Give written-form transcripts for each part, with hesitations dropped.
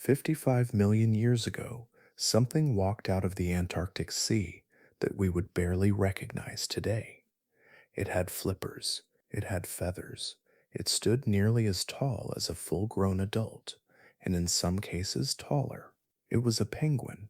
55 million years ago, something walked out of the Antarctic Sea that we would barely recognize today. It had flippers, it had feathers, it stood nearly as tall as a full grown adult, and in some cases taller. It was a penguin,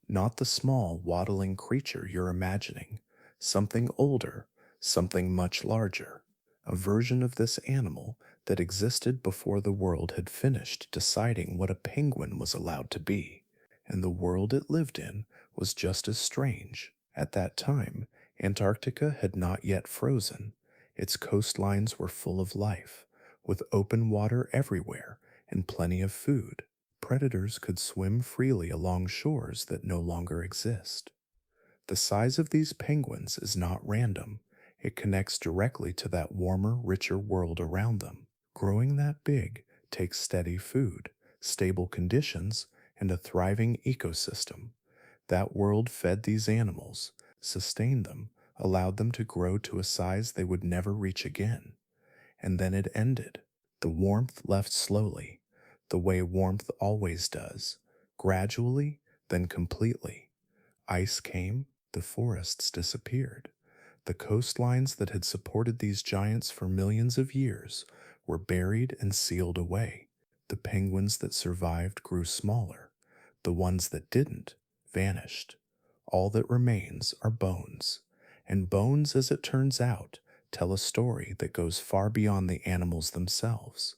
not the small, waddling creature you're imagining, something older, something much larger, a version of this animal that existed before the world had finished deciding what a penguin was allowed to be, and the world it lived in was just as strange. At that time, Antarctica had not yet frozen. Its coastlines were full of life, with open water everywhere and plenty of food. Predators could swim freely along shores that no longer exist. The size of these penguins is not random. It connects directly to that warmer, richer world around them. Growing that big takes steady food, stable conditions, and a thriving ecosystem. That world fed these animals, sustained them, allowed them to grow to a size they would never reach again. And then it ended. The warmth left slowly, the way warmth always does, gradually, then completely. Ice came, the forests disappeared. The coastlines that had supported these giants for millions of years were buried and sealed away. The penguins that survived grew smaller. The ones that didn't vanished. All that remains are bones. And bones, as it turns out, tell a story that goes far beyond the animals themselves.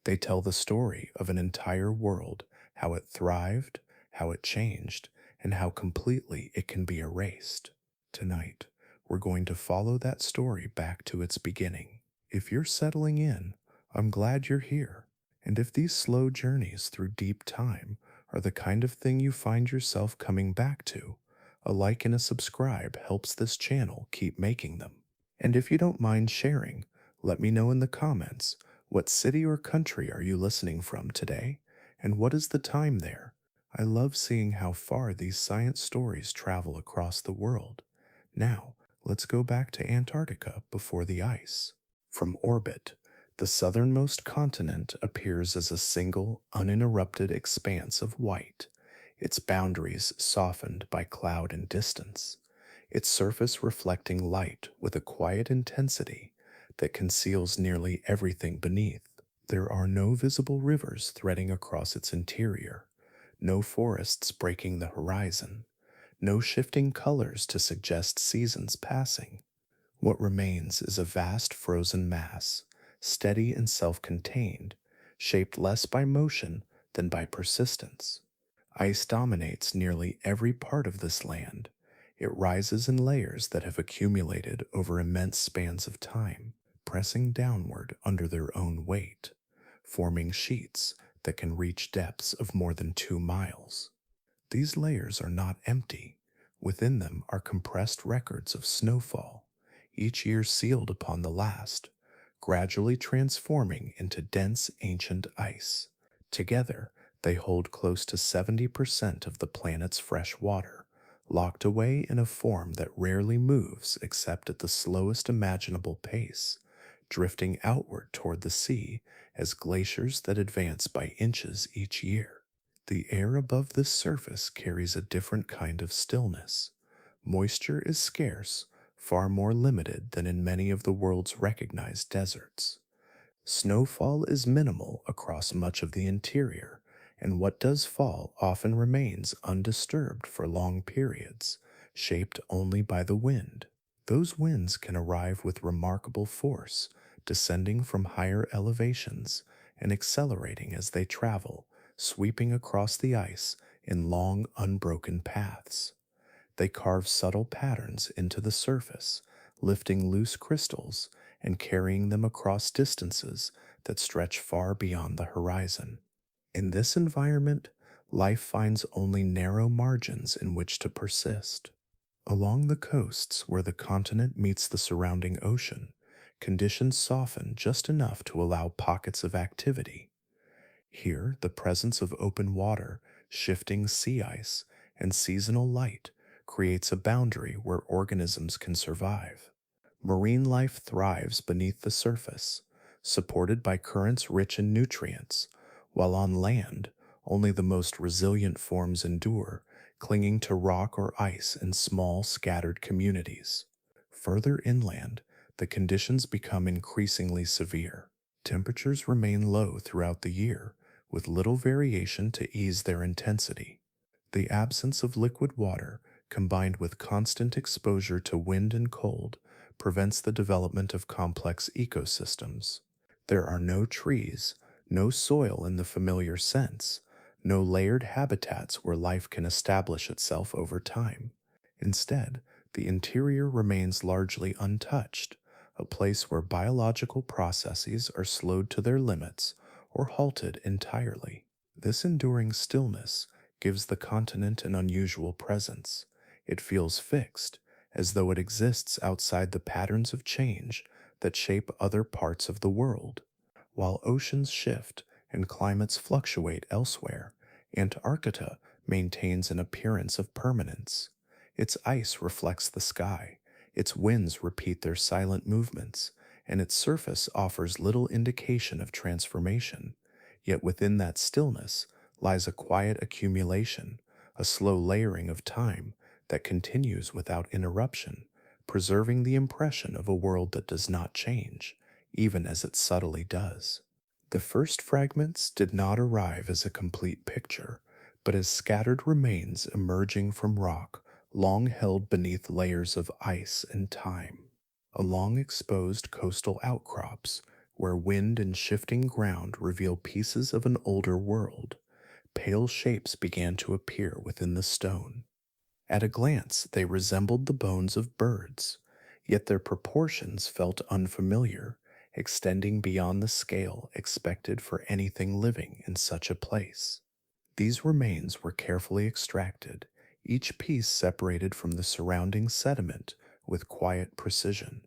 They tell the story of an entire world, how it thrived, how it changed, and how completely it can be erased. Tonight, we're going to follow that story back to its beginning. If you're settling in, I'm glad you're here. And if these slow journeys through deep time are the kind of thing you find yourself coming back to, a like and a subscribe helps this channel keep making them. And if you don't mind sharing, let me know in the comments, what city or country are you listening from today? And what is the time there? I love seeing how far these science stories travel across the world. Now, let's go back to Antarctica before the ice. From orbit, the southernmost continent appears as a single, uninterrupted expanse of white, its boundaries softened by cloud and distance, its surface reflecting light with a quiet intensity that conceals nearly everything beneath. There are no visible rivers threading across its interior, no forests breaking the horizon, no shifting colors to suggest seasons passing. What remains is a vast frozen mass, steady and self-contained, shaped less by motion than by persistence. Ice dominates nearly every part of this land. It rises in layers that have accumulated over immense spans of time, pressing downward under their own weight, forming sheets that can reach depths of more than 2 miles. These layers are not empty. Within them are compressed records of snowfall, each year sealed upon the last, gradually transforming into dense ancient ice. Together, they hold close to 70% of the planet's fresh water, locked away in a form that rarely moves except at the slowest imaginable pace, drifting outward toward the sea as glaciers that advance by inches each year. The air above this surface carries a different kind of stillness. Moisture is scarce, far more limited than in many of the world's recognized deserts. Snowfall is minimal across much of the interior, and what does fall often remains undisturbed for long periods, shaped only by the wind. Those winds can arrive with remarkable force, descending from higher elevations and accelerating as they travel, sweeping across the ice in long, unbroken paths. They carve subtle patterns into the surface, lifting loose crystals and carrying them across distances that stretch far beyond the horizon. In this environment, life finds only narrow margins in which to persist. Along the coasts where the continent meets the surrounding ocean, conditions soften just enough to allow pockets of activity. Here, the presence of open water, shifting sea ice, and seasonal light creates a boundary where organisms can survive. Marine life thrives beneath the surface, supported by currents rich in nutrients, while on land, Only the most resilient forms endure, clinging to rock or ice in small, scattered communities. Further inland, the conditions become increasingly severe. Temperatures remain low throughout the year, with little variation to ease their intensity. The absence of liquid water, combined with constant exposure to wind and cold, prevents the development of complex ecosystems. There are no trees, no soil in the familiar sense, no layered habitats where life can establish itself over time. Instead, the interior remains largely untouched, a place where biological processes are slowed to their limits or halted entirely. This enduring stillness gives the continent an unusual presence. It feels fixed, as though it exists outside the patterns of change that shape other parts of the world. While oceans shift and climates fluctuate elsewhere, Antarctica maintains an appearance of permanence. Its ice reflects the sky, its winds repeat their silent movements, and its surface offers little indication of transformation. Yet within that stillness lies a quiet accumulation, a slow layering of time that continues without interruption, preserving the impression of a world that does not change, even as it subtly does. The first fragments did not arrive as a complete picture, but as scattered remains emerging from rock long held beneath layers of ice and time. Along exposed coastal outcrops, where wind and shifting ground reveal pieces of an older world, pale shapes began to appear within the stone. At a glance, they resembled the bones of birds, yet their proportions felt unfamiliar, extending beyond the scale expected for anything living in such a place. These remains were carefully extracted, each piece separated from the surrounding sediment with quiet precision.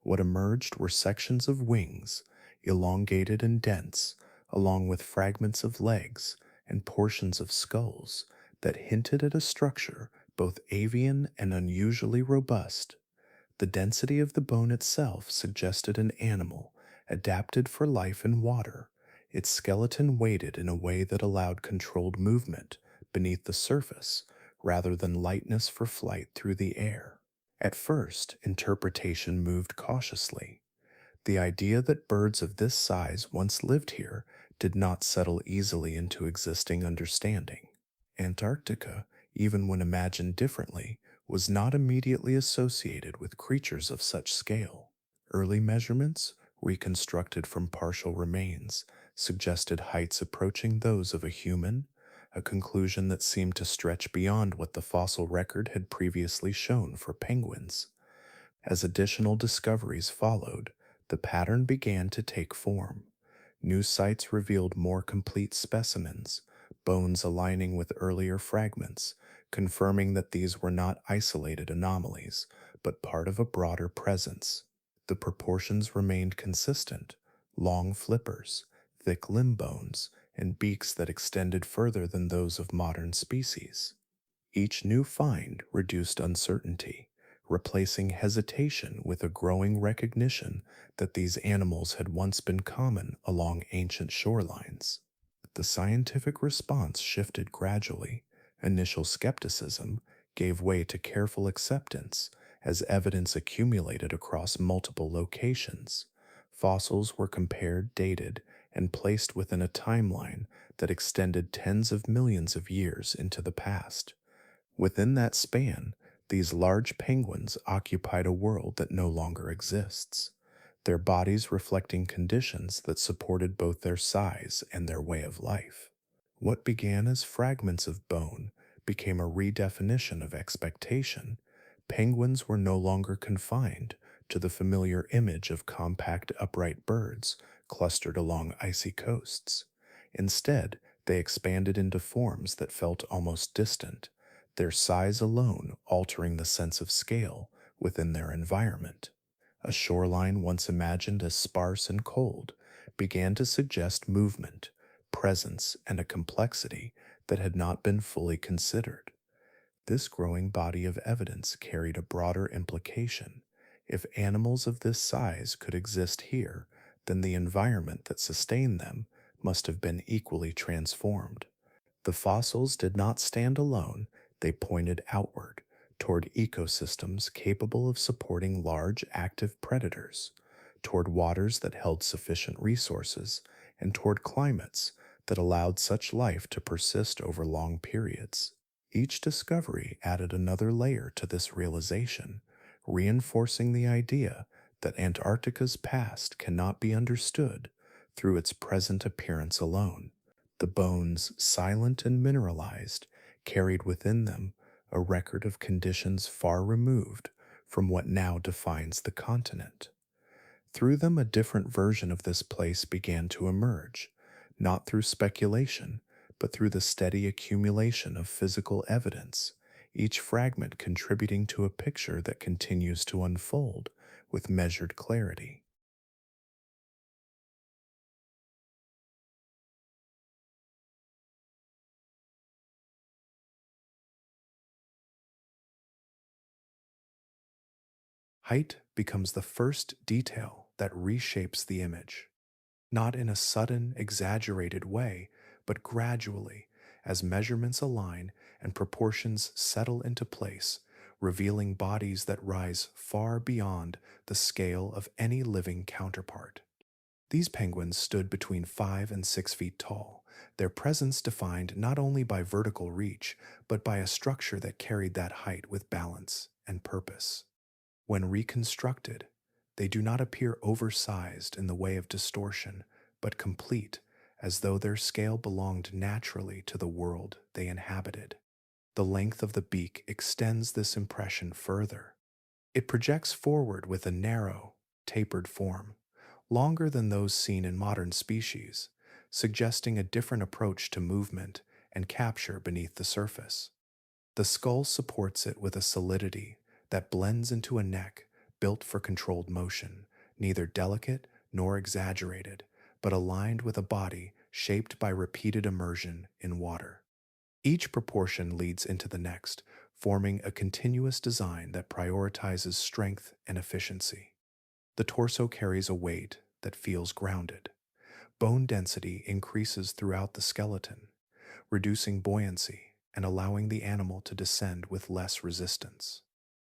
What emerged were sections of wings, elongated and dense, along with fragments of legs and portions of skulls that hinted at a structure both avian and unusually robust. The density of the bone itself suggested an animal adapted for life in water, its skeleton weighted in a way that allowed controlled movement beneath the surface rather than lightness for flight through the air. At first, interpretation moved cautiously. The idea that birds of this size once lived here did not settle easily into existing understanding. Antarctica, even when imagined differently, was not immediately associated with creatures of such scale. Early measurements, reconstructed from partial remains, suggested heights approaching those of a human, a conclusion that seemed to stretch beyond what the fossil record had previously shown for penguins. As additional discoveries followed, the pattern began to take form. New sites revealed more complete specimens, bones aligning with earlier fragments, confirming that these were not isolated anomalies, but part of a broader presence. The proportions remained consistent: long flippers, thick limb bones, and beaks that extended further than those of modern species. Each new find reduced uncertainty, replacing hesitation with a growing recognition that these animals had once been common along ancient shorelines. The scientific response shifted gradually. Initial skepticism gave way to careful acceptance as evidence accumulated across multiple locations. Fossils were compared, dated, and placed within a timeline that extended tens of millions of years into the past. Within that span, these large penguins occupied a world that no longer exists, their bodies reflecting conditions that supported both their size and their way of life. What began as fragments of bone became a redefinition of expectation. Penguins were no longer confined to the familiar image of compact, upright birds clustered along icy coasts. Instead, they expanded into forms that felt almost distant, their size alone altering the sense of scale within their environment. A shoreline once imagined as sparse and cold began to suggest movement, presence, and a complexity that had not been fully considered. This growing body of evidence carried a broader implication. If animals of this size could exist here, then the environment that sustained them must have been equally transformed. The fossils did not stand alone, they pointed outward, toward ecosystems capable of supporting large active predators, toward waters that held sufficient resources, and toward climates that allowed such life to persist over long periods. Each discovery added another layer to this realization, reinforcing the idea that Antarctica's past cannot be understood through its present appearance alone. The bones, silent and mineralized, carried within them a record of conditions far removed from what now defines the continent. Through them, a different version of this place began to emerge, not through speculation, but through the steady accumulation of physical evidence, each fragment contributing to a picture that continues to unfold with measured clarity. Height becomes the first detail that reshapes the image, not in a sudden, exaggerated way, but gradually, as measurements align and proportions settle into place, revealing bodies that rise far beyond the scale of any living counterpart. These penguins stood between 5 and 6 feet tall, their presence defined not only by vertical reach, but by a structure that carried that height with balance and purpose. When reconstructed, they do not appear oversized in the way of distortion, but complete, as though their scale belonged naturally to the world they inhabited. The length of the beak extends this impression further. It projects forward with a narrow, tapered form, longer than those seen in modern species, suggesting a different approach to movement and capture beneath the surface. The skull supports it with a solidity that blends into a neck built for controlled motion, neither delicate nor exaggerated, but aligned with a body shaped by repeated immersion in water. Each proportion leads into the next, forming a continuous design that prioritizes strength and efficiency. The torso carries a weight that feels grounded. Bone density increases throughout the skeleton, reducing buoyancy and allowing the animal to descend with less resistance.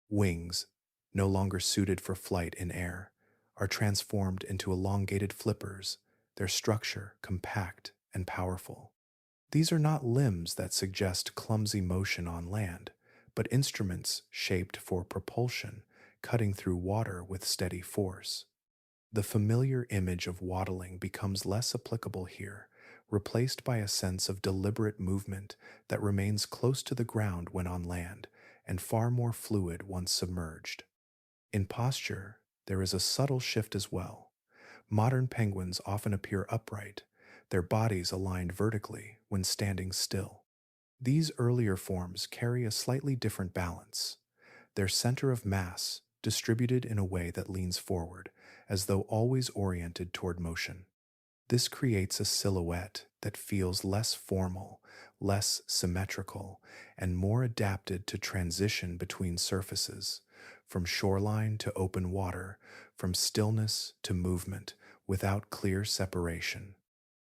Wings, no longer suited for flight in air, are transformed into elongated flippers, their structure compact and powerful. These are not limbs that suggest clumsy motion on land, but instruments shaped for propulsion, cutting through water with steady force. The familiar image of waddling becomes less applicable here, replaced by a sense of deliberate movement that remains close to the ground when on land and far more fluid once submerged. In posture, there is a subtle shift as well. Modern penguins often appear upright, their bodies aligned vertically when standing still. These earlier forms carry a slightly different balance, their center of mass distributed in a way that leans forward, as though always oriented toward motion. This creates a silhouette that feels less formal, less symmetrical, and more adapted to transition between surfaces, from shoreline to open water, from stillness to movement, without clear separation.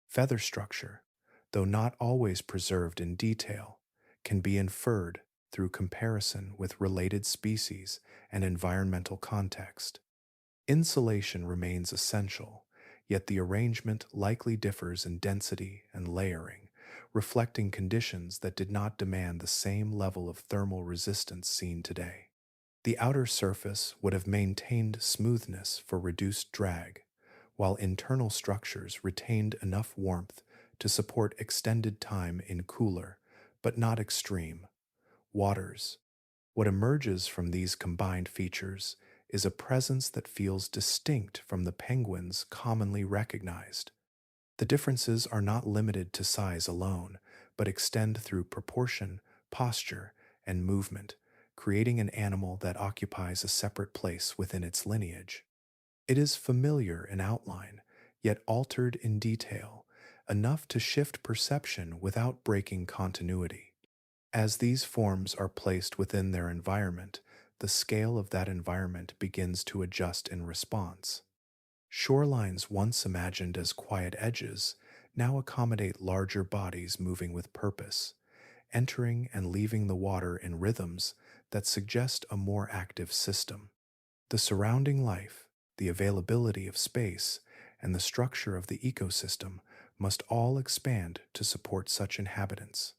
Feather structure, though not always preserved in detail, can be inferred through comparison with related species and environmental context. Insulation remains essential, yet the arrangement likely differs in density and layering, reflecting conditions that did not demand the same level of thermal resistance seen today. The outer surface would have maintained smoothness for reduced drag, while internal structures retained enough warmth to support extended time in cooler, but not extreme, waters. What emerges from these combined features is a presence that feels distinct from the penguins commonly recognized. The differences are not limited to size alone, but extend through proportion, posture, and movement, creating an animal that occupies a separate place within its lineage. It is familiar in outline, yet altered in detail, enough to shift perception without breaking continuity. As these forms are placed within their environment, the scale of that environment begins to adjust in response. Shorelines once imagined as quiet edges now accommodate larger bodies moving with purpose, entering and leaving the water in rhythms that suggest a more active system. The surrounding life, the availability of space, and the structure of the ecosystem must all expand to support such inhabitants.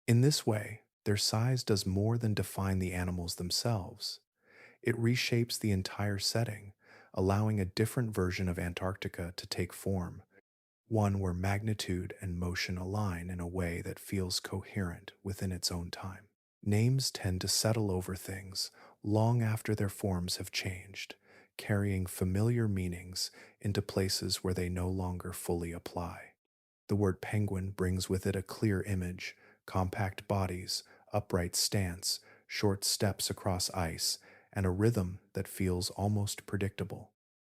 In this way, their size does more than define the animals themselves. It reshapes the entire setting, allowing a different version of Antarctica to take form, one where magnitude and motion align in a way that feels coherent within its own time. Names tend to settle over things long after their forms have changed, carrying familiar meanings into places where they no longer fully apply. The word penguin brings with it a clear image: compact bodies, upright stance, short steps across ice, and a rhythm that feels almost predictable.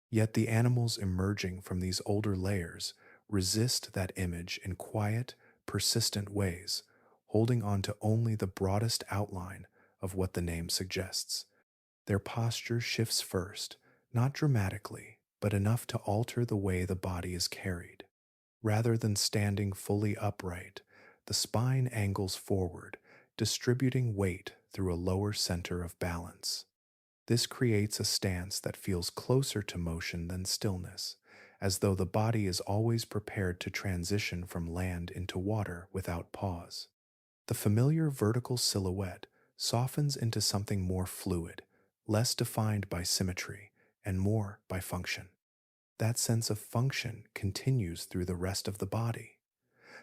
Yet the animals emerging from these older layers resist that image in quiet, persistent ways, holding on to only the broadest outline of what the name suggests. Their posture shifts first, not dramatically, but enough to alter the way the body is carried. Rather than standing fully upright, the spine angles forward, distributing weight through a lower center of balance. This creates a stance that feels closer to motion than stillness, as though the body is always prepared to transition from land into water without pause. The familiar vertical silhouette softens into something more fluid, less defined by symmetry, and more by function. That sense of function continues through the rest of the body.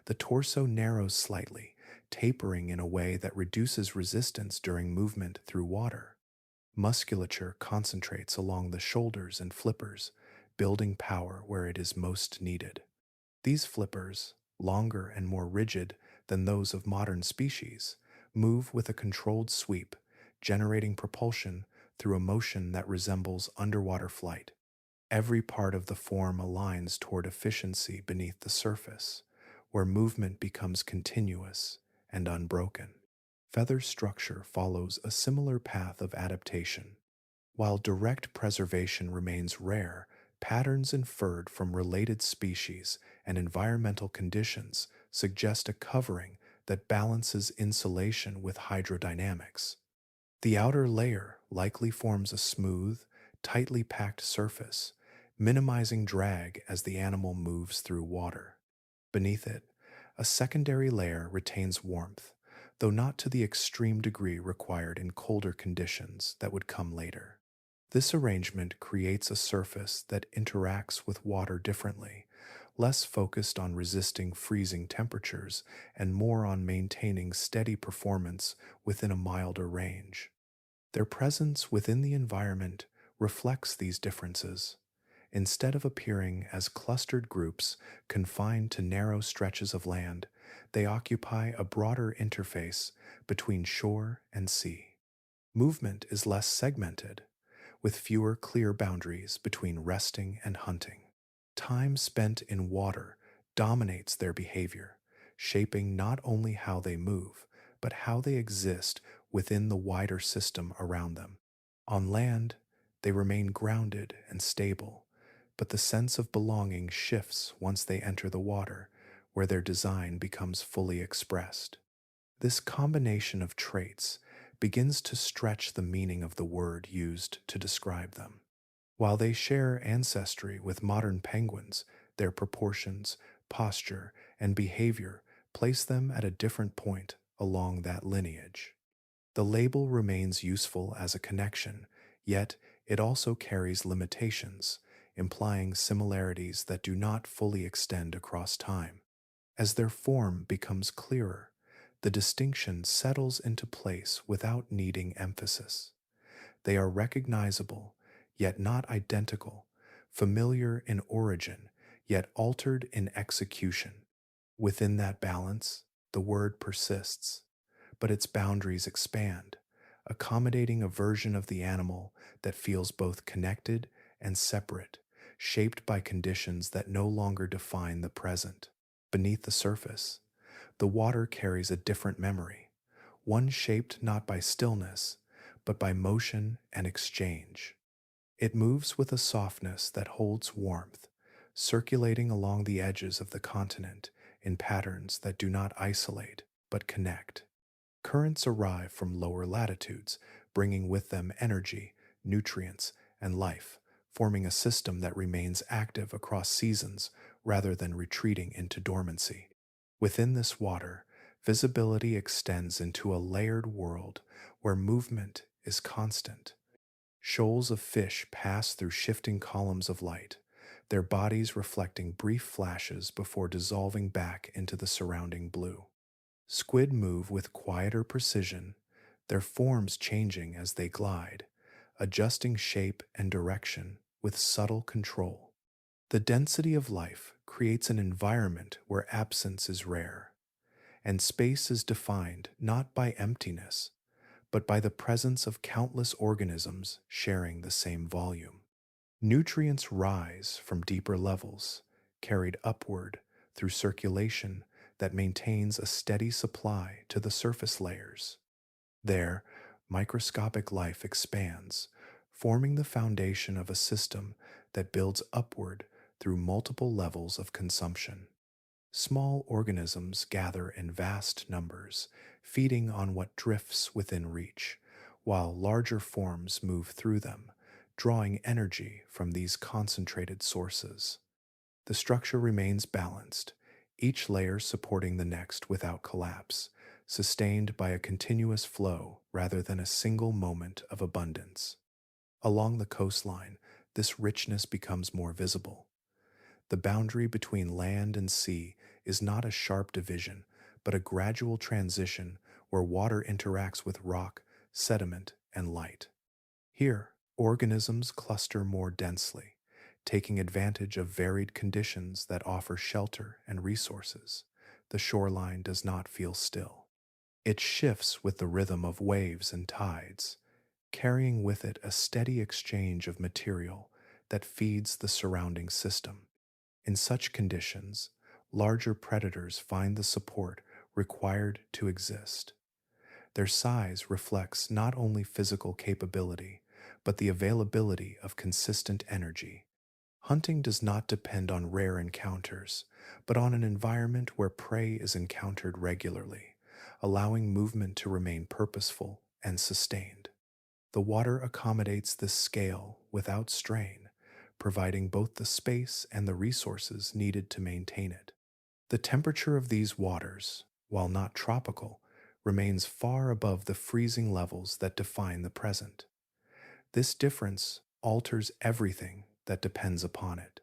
The torso narrows slightly, tapering in a way that reduces resistance during movement through water. Musculature concentrates along the shoulders and flippers, building power where it is most needed. These flippers, longer and more rigid than those of modern species, move with a controlled sweep, generating propulsion through a motion that resembles underwater flight. Every part of the form aligns toward efficiency beneath the surface, where movement becomes continuous and unbroken. Feather structure follows a similar path of adaptation. While direct preservation remains rare, patterns inferred from related species and environmental conditions suggest a covering that balances insulation with hydrodynamics. The outer layer likely forms a smooth, tightly packed surface, minimizing drag as the animal moves through water. Beneath it, a secondary layer retains warmth, though not to the extreme degree required in colder conditions that would come later. This arrangement creates a surface that interacts with water differently, less focused on resisting freezing temperatures and more on maintaining steady performance within a milder range. Their presence within the environment reflects these differences. Instead of appearing as clustered groups confined to narrow stretches of land, they occupy a broader interface between shore and sea. Movement is less segmented, with fewer clear boundaries between resting and hunting. Time spent in water dominates their behavior, shaping not only how they move, but how they exist within the wider system around them. On land, they remain grounded and stable, but the sense of belonging shifts once they enter the water, where their design becomes fully expressed. This combination of traits begins to stretch the meaning of the word used to describe them. While they share ancestry with modern penguins, their proportions, posture, and behavior place them at a different point along that lineage. The label remains useful as a connection, yet it also carries limitations, implying similarities that do not fully extend across time. As their form becomes clearer, the distinction settles into place without needing emphasis. They are recognizable, yet not identical, familiar in origin, yet altered in execution. Within that balance, the word persists, but its boundaries expand, accommodating a version of the animal that feels both connected and separate, shaped by conditions that no longer define the present. Beneath the surface, the water carries a different memory, one shaped not by stillness, but by motion and exchange. It moves with a softness that holds warmth, circulating along the edges of the continent in patterns that do not isolate but connect. Currents arrive from lower latitudes, bringing with them energy, nutrients, and life, forming a system that remains active across seasons rather than retreating into dormancy. Within this water, visibility extends into a layered world where movement is constant. Shoals of fish pass through shifting columns of light, their bodies reflecting brief flashes before dissolving back into the surrounding blue. Squid move with quieter precision, their forms changing as they glide, adjusting shape and direction with subtle control. The density of life creates an environment where absence is rare, and space is defined not by emptiness, but by the presence of countless organisms sharing the same volume. Nutrients rise from deeper levels, carried upward through circulation that maintains a steady supply to the surface layers. There, microscopic life expands, forming the foundation of a system that builds upward through multiple levels of consumption. Small organisms gather in vast numbers, feeding on what drifts within reach, while larger forms move through them, drawing energy from these concentrated sources. The structure remains balanced, each layer supporting the next without collapse, sustained by a continuous flow rather than a single moment of abundance. Along the coastline, this richness becomes more visible. The boundary between land and sea is not a sharp division, but a gradual transition where water interacts with rock, sediment, and light. Here, organisms cluster more densely, taking advantage of varied conditions that offer shelter and resources. The shoreline does not feel still. It shifts with the rhythm of waves and tides, carrying with it a steady exchange of material that feeds the surrounding system. In such conditions, larger predators find the support required to exist. Their size reflects not only physical capability, but the availability of consistent energy. Hunting does not depend on rare encounters, but on an environment where prey is encountered regularly, allowing movement to remain purposeful and sustained. The water accommodates this scale without strain, providing both the space and the resources needed to maintain it. The temperature of these waters, while not tropical, remains far above the freezing levels that define the present. This difference alters everything that depends upon it.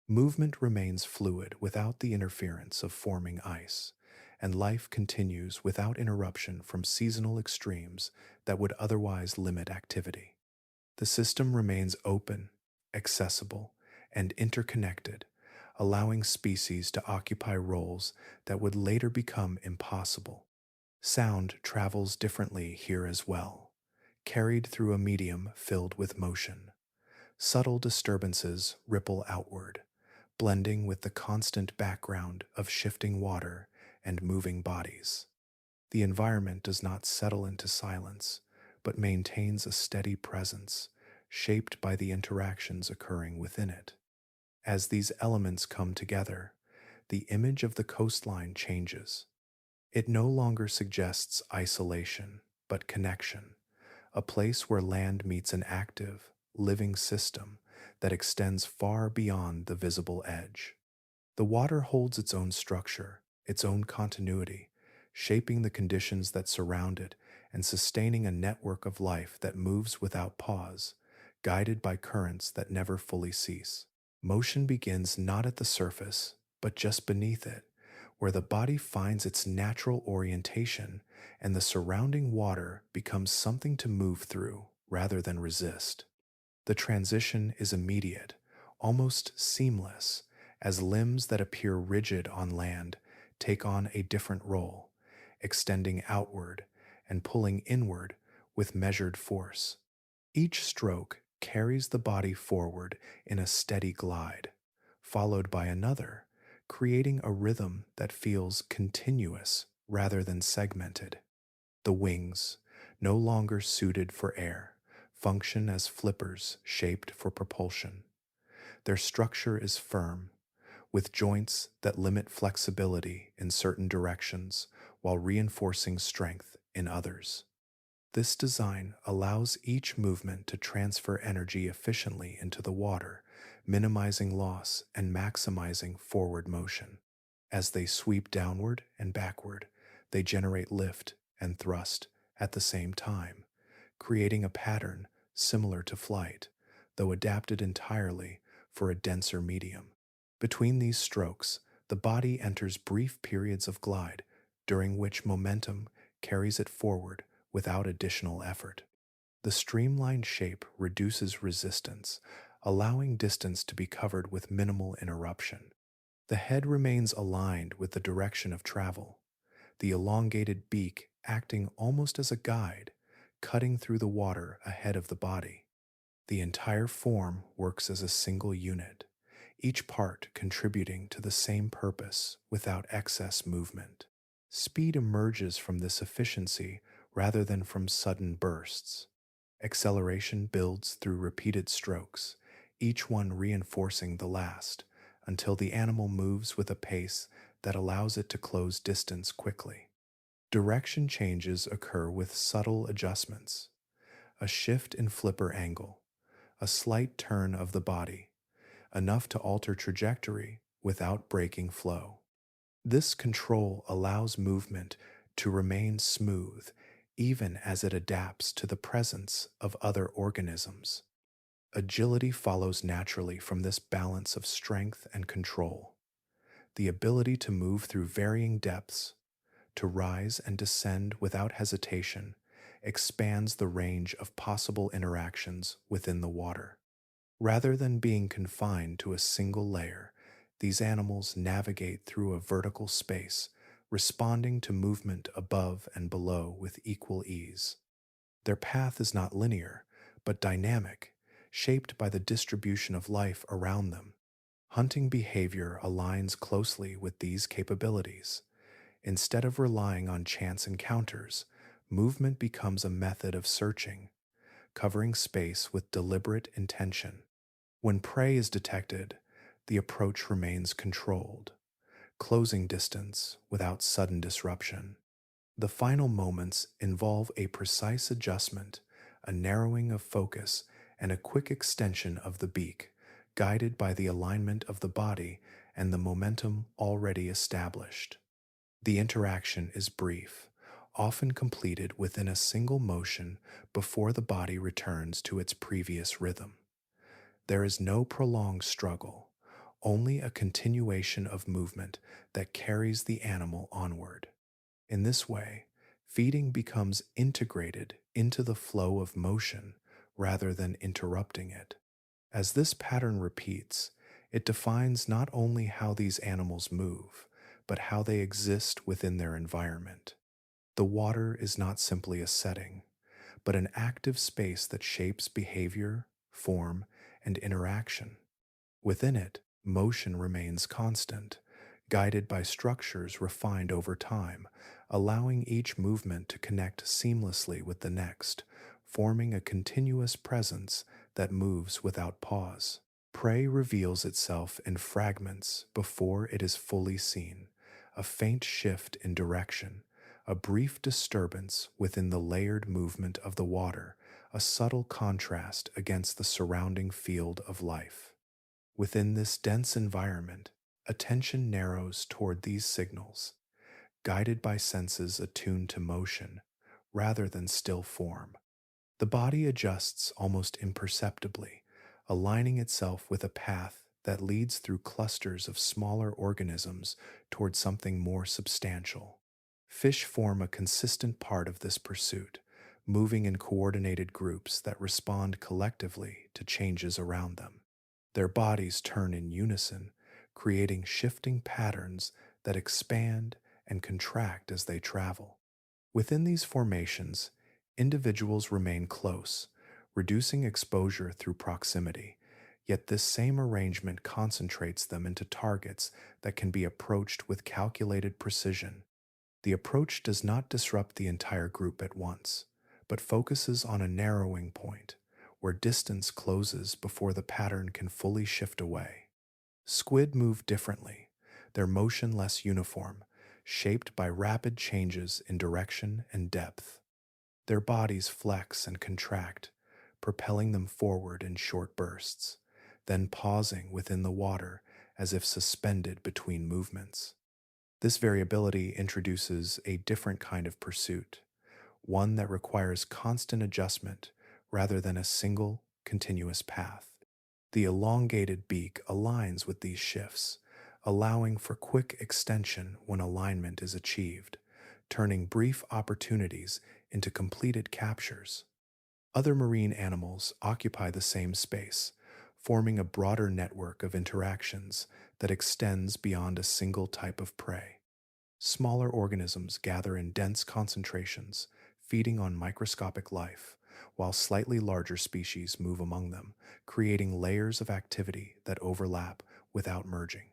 Movement remains fluid without the interference of forming ice, and life continues without interruption from seasonal extremes that would otherwise limit activity. The system remains open, accessible, and interconnected, allowing species to occupy roles that would later become impossible. Sound travels differently here as well, carried through a medium filled with motion. Subtle disturbances ripple outward, blending with the constant background of shifting water and moving bodies. The environment does not settle into silence, but maintains a steady presence, shaped by the interactions occurring within it. As these elements come together, the image of the coastline changes. It no longer suggests isolation, but connection, a place where land meets an active, living system that extends far beyond the visible edge. The water holds its own structure, its own continuity, shaping the conditions that surround it and sustaining a network of life that moves without pause, guided by currents that never fully cease. Motion begins not at the surface, but just beneath it, where the body finds its natural orientation and the surrounding water becomes something to move through rather than resist. The transition is immediate, almost seamless, as limbs that appear rigid on land take on a different role, extending outward and pulling inward with measured force. Each stroke carries the body forward in a steady glide, followed by another, creating a rhythm that feels continuous rather than segmented. The wings, no longer suited for air, function as flippers shaped for propulsion. Their structure is firm, with joints that limit flexibility in certain directions while reinforcing strength in others. This design allows each movement to transfer energy efficiently into the water, minimizing loss and maximizing forward motion. As they sweep downward and backward, they generate lift and thrust at the same time, creating a pattern similar to flight, though adapted entirely for a denser medium. Between these strokes, the body enters brief periods of glide, during which momentum carries it forward without additional effort. The streamlined shape reduces resistance, allowing distance to be covered with minimal interruption. The head remains aligned with the direction of travel, the elongated beak acting almost as a guide, cutting through the water ahead of the body. The entire form works as a single unit, each part contributing to the same purpose without excess movement. Speed emerges from this efficiency rather than from sudden bursts. Acceleration builds through repeated strokes, each one reinforcing the last, until the animal moves with a pace that allows it to close distance quickly. Direction changes occur with subtle adjustments: a shift in flipper angle, a slight turn of the body, enough to alter trajectory without breaking flow. This control allows movement to remain smooth even as it adapts to the presence of other organisms. Agility follows naturally from this balance of strength and control. The ability to move through varying depths, to rise and descend without hesitation, expands the range of possible interactions within the water. Rather than being confined to a single layer, these animals navigate through a vertical space, responding to movement above and below with equal ease. Their path is not linear, but dynamic, shaped by the distribution of life around them. Hunting behavior aligns closely with these capabilities. Instead of relying on chance encounters, movement becomes a method of searching, covering space with deliberate intention. When prey is detected, the approach remains controlled, closing distance without sudden disruption. The final moments involve a precise adjustment, a narrowing of focus, and a quick extension of the beak, guided by the alignment of the body and the momentum already established. The interaction is brief, often completed within a single motion before the body returns to its previous rhythm. There is no prolonged struggle, only a continuation of movement that carries the animal onward. In this way, feeding becomes integrated into the flow of motion rather than interrupting it. As this pattern repeats, it defines not only how these animals move, but how they exist within their environment. The water is not simply a setting, but an active space that shapes behavior, form, and interaction. Within it, motion remains constant, guided by structures refined over time, allowing each movement to connect seamlessly with the next, forming a continuous presence that moves without pause. Prey reveals itself in fragments before it is fully seen, a faint shift in direction, a brief disturbance within the layered movement of the water, a subtle contrast against the surrounding field of life. Within this dense environment, attention narrows toward these signals, guided by senses attuned to motion rather than still form. The body adjusts almost imperceptibly, aligning itself with a path that leads through clusters of smaller organisms toward something more substantial. Fish form a consistent part of this pursuit, moving in coordinated groups that respond collectively to changes around them. Their bodies turn in unison, creating shifting patterns that expand and contract as they travel. Within these formations, individuals remain close, reducing exposure through proximity, yet this same arrangement concentrates them into targets that can be approached with calculated precision. The approach does not disrupt the entire group at once, but focuses on a narrowing point, where distance closes before the pattern can fully shift away. Squid move differently, their motion less uniform, shaped by rapid changes in direction and depth. Their bodies flex and contract, propelling them forward in short bursts, then pausing within the water as if suspended between movements. This variability introduces a different kind of pursuit, one that requires constant adjustment rather than a single, continuous path. The elongated beak aligns with these shifts, allowing for quick extension when alignment is achieved, turning brief opportunities into completed captures. Other marine animals occupy the same space, forming a broader network of interactions that extends beyond a single type of prey. Smaller organisms gather in dense concentrations, feeding on microscopic life, while slightly larger species move among them, creating layers of activity that overlap without merging.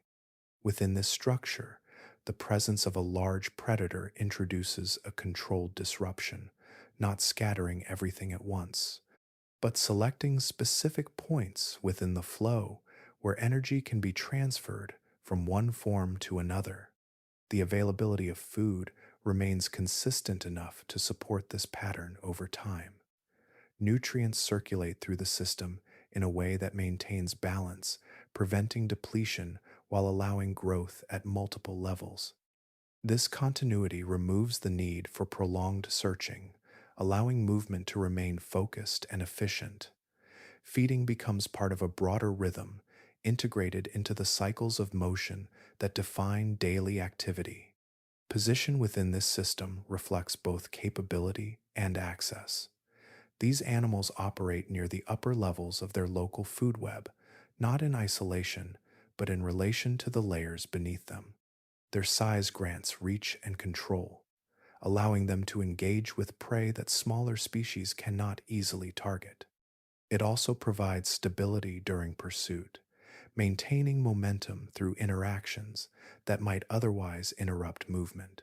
Within this structure, the presence of a large predator introduces a controlled disruption, not scattering everything at once, but selecting specific points within the flow where energy can be transferred from one form to another. The availability of food remains consistent enough to support this pattern over time. Nutrients circulate through the system in a way that maintains balance, preventing depletion while allowing growth at multiple levels. This continuity removes the need for prolonged searching, allowing movement to remain focused and efficient. Feeding becomes part of a broader rhythm, integrated into the cycles of motion that define daily activity. Position within this system reflects both capability and access. These animals operate near the upper levels of their local food web, not in isolation, but in relation to the layers beneath them. Their size grants reach and control, allowing them to engage with prey that smaller species cannot easily target. It also provides stability during pursuit, maintaining momentum through interactions that might otherwise interrupt movement.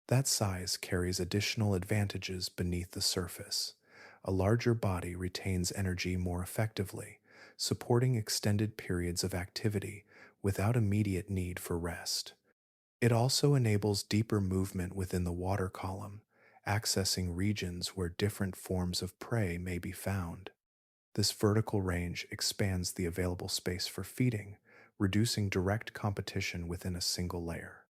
That size carries additional advantages beneath the surface. A larger body retains energy more effectively, supporting extended periods of activity without immediate need for rest. It also enables deeper movement within the water column, accessing regions where different forms of prey may be found. This vertical range expands the available space for feeding, reducing direct competition within a single layer.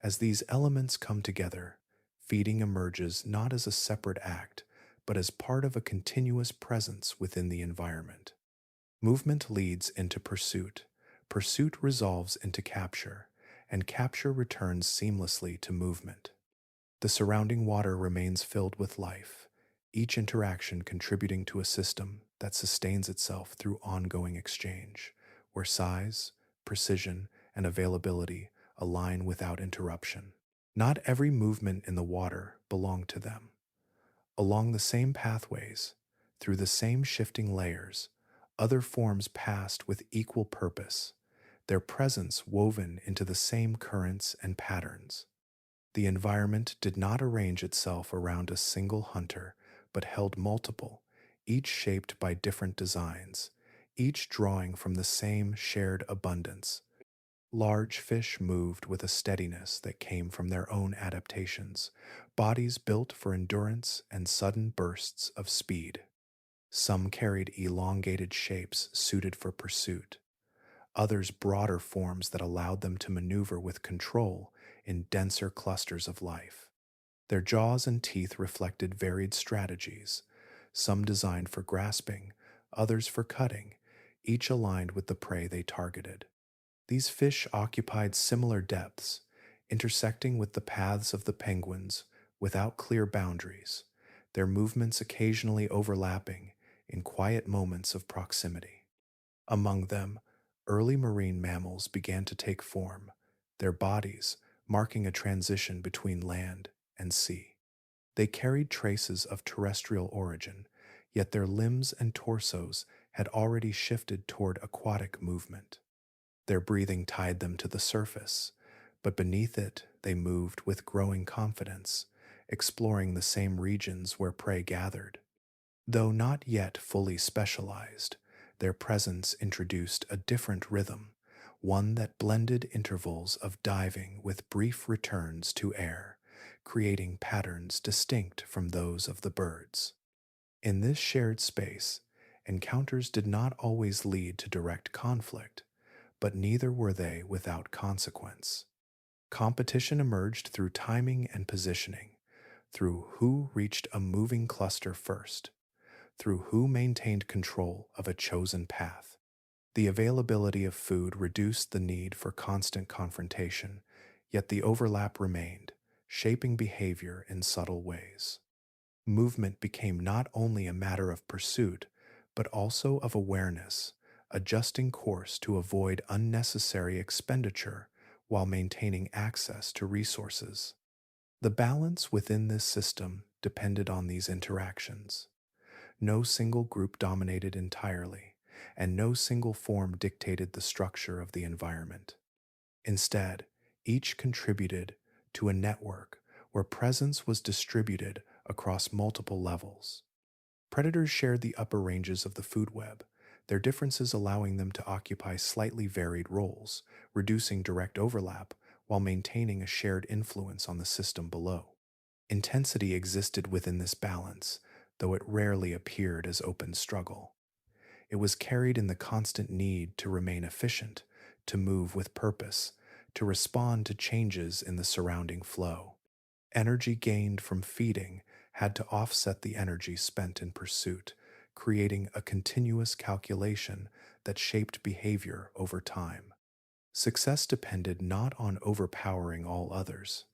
As these elements come together, feeding emerges not as a separate act, but as part of a continuous presence within the environment. Movement leads into pursuit. Pursuit resolves into capture, and capture returns seamlessly to movement. The surrounding water remains filled with life, each interaction contributing to a system that sustains itself through ongoing exchange, where size, precision, and availability align without interruption. Not every movement in the water belonged to them. Along the same pathways, through the same shifting layers, other forms passed with equal purpose, their presence woven into the same currents and patterns. The environment did not arrange itself around a single hunter, but held multiple, each shaped by different designs, each drawing from the same shared abundance. Large fish moved with a steadiness that came from their own adaptations, bodies built for endurance and sudden bursts of speed. Some carried elongated shapes suited for pursuit, others broader forms that allowed them to maneuver with control in denser clusters of life. Their jaws and teeth reflected varied strategies, some designed for grasping, others for cutting, each aligned with the prey they targeted. These fish occupied similar depths, intersecting with the paths of the penguins without clear boundaries, their movements occasionally overlapping in quiet moments of proximity. Among them, early marine mammals began to take form, their bodies marking a transition between land and sea. They carried traces of terrestrial origin, yet their limbs and torsos had already shifted toward aquatic movement. Their breathing tied them to the surface, but beneath it they moved with growing confidence, exploring the same regions where prey gathered. Though not yet fully specialized, their presence introduced a different rhythm, one that blended intervals of diving with brief returns to air, creating patterns distinct from those of the birds. In this shared space, encounters did not always lead to direct conflict, but neither were they without consequence. Competition emerged through timing and positioning, through who reached a moving cluster first, through who maintained control of a chosen path. The availability of food reduced the need for constant confrontation, yet the overlap remained, shaping behavior in subtle ways. Movement became not only a matter of pursuit, but also of awareness, adjusting course to avoid unnecessary expenditure while maintaining access to resources. The balance within this system depended on these interactions. No single group dominated entirely, and no single form dictated the structure of the environment. Instead, each contributed to a network where presence was distributed across multiple levels. Predators shared the upper ranges of the food web, their differences allowing them to occupy slightly varied roles, reducing direct overlap while maintaining a shared influence on the system below. Intensity existed within this balance, though it rarely appeared as open struggle. It was carried in the constant need to remain efficient, to move with purpose, to respond to changes in the surrounding flow. Energy gained from feeding had to offset the energy spent in pursuit, creating a continuous calculation that shaped behavior over time. Success depended not on overpowering all others,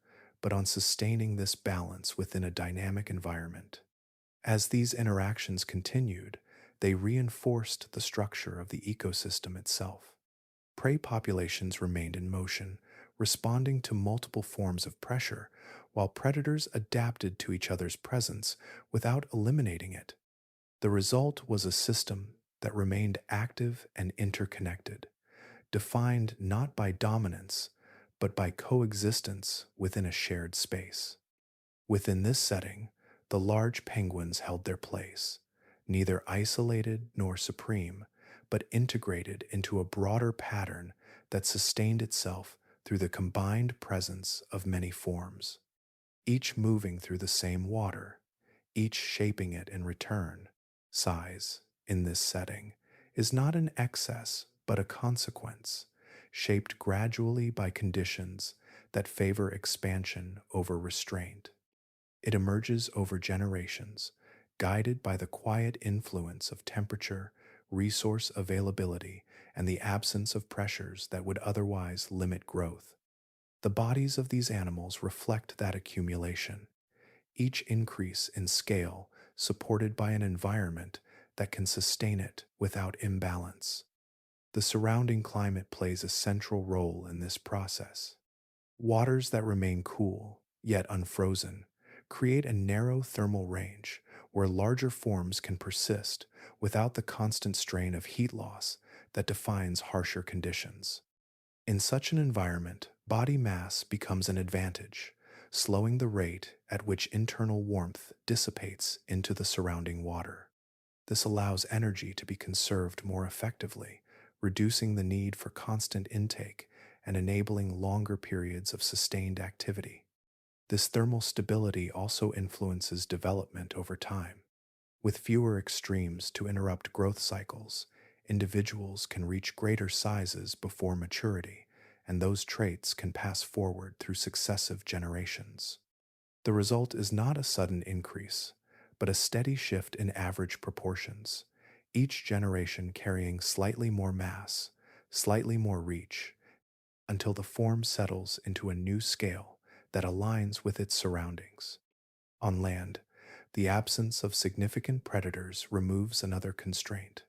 but on sustaining this balance within a dynamic environment. As these interactions continued, they reinforced the structure of the ecosystem itself. Prey populations remained in motion, responding to multiple forms of pressure, while predators adapted to each other's presence without eliminating it. The result was a system that remained active and interconnected, defined not by dominance, but by coexistence within a shared space. Within this setting, the large penguins held their place, neither isolated nor supreme, but integrated into a broader pattern that sustained itself through the combined presence of many forms, each moving through the same water, each shaping it in return. Size, in this setting, is not an excess but a consequence, shaped gradually by conditions that favor expansion over restraint. It emerges over generations, guided by the quiet influence of temperature, resource availability, and the absence of pressures that would otherwise limit growth. The bodies of these animals reflect that accumulation, each increase in scale supported by an environment that can sustain it without imbalance. The surrounding climate plays a central role in this process. Waters that remain cool, yet unfrozen, create a narrow thermal range where larger forms can persist without the constant strain of heat loss that defines harsher conditions. In such an environment, body mass becomes an advantage, slowing the rate at which internal warmth dissipates into the surrounding water. This allows energy to be conserved more effectively, reducing the need for constant intake and enabling longer periods of sustained activity. This thermal stability also influences development over time. With fewer extremes to interrupt growth cycles, individuals can reach greater sizes before maturity, and those traits can pass forward through successive generations. The result is not a sudden increase, but a steady shift in average proportions, each generation carrying slightly more mass, slightly more reach, until the form settles into a new scale that aligns with its surroundings. On land, the absence of significant predators removes another constraint.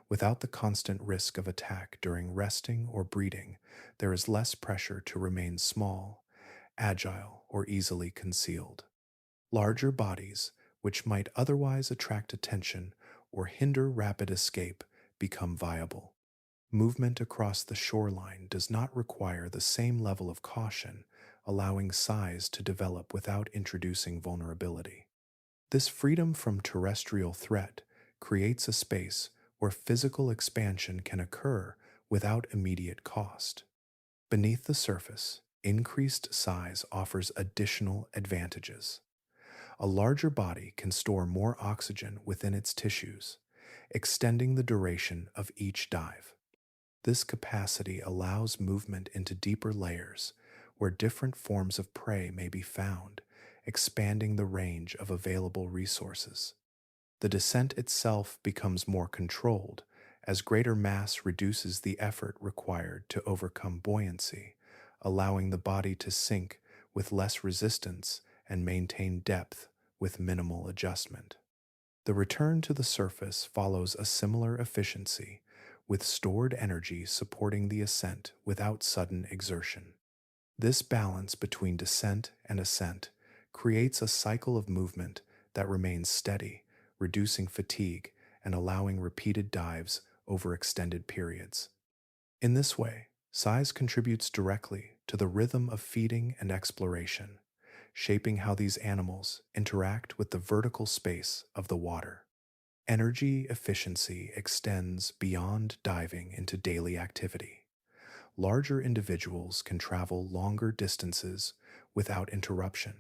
Without the constant risk of attack during resting or breeding, there is less pressure to remain small, agile, or easily concealed. Larger bodies, which might otherwise attract attention or hinder rapid escape, become viable. Movement across the shoreline does not require the same level of caution, allowing size to develop without introducing vulnerability. This freedom from terrestrial threat creates a space where physical expansion can occur without immediate cost. Beneath the surface, increased size offers additional advantages. A larger body can store more oxygen within its tissues, extending the duration of each dive. This capacity allows movement into deeper layers where different forms of prey may be found, expanding the range of available resources. The descent itself becomes more controlled as greater mass reduces the effort required to overcome buoyancy, allowing the body to sink with less resistance and maintain depth with minimal adjustment. The return to the surface follows a similar efficiency, with stored energy supporting the ascent without sudden exertion. This balance between descent and ascent creates a cycle of movement that remains steady, reducing fatigue and allowing repeated dives over extended periods. In this way, size contributes directly to the rhythm of feeding and exploration, shaping how these animals interact with the vertical space of the water. Energy efficiency extends beyond diving into daily activity. Larger individuals can travel longer distances without interruption,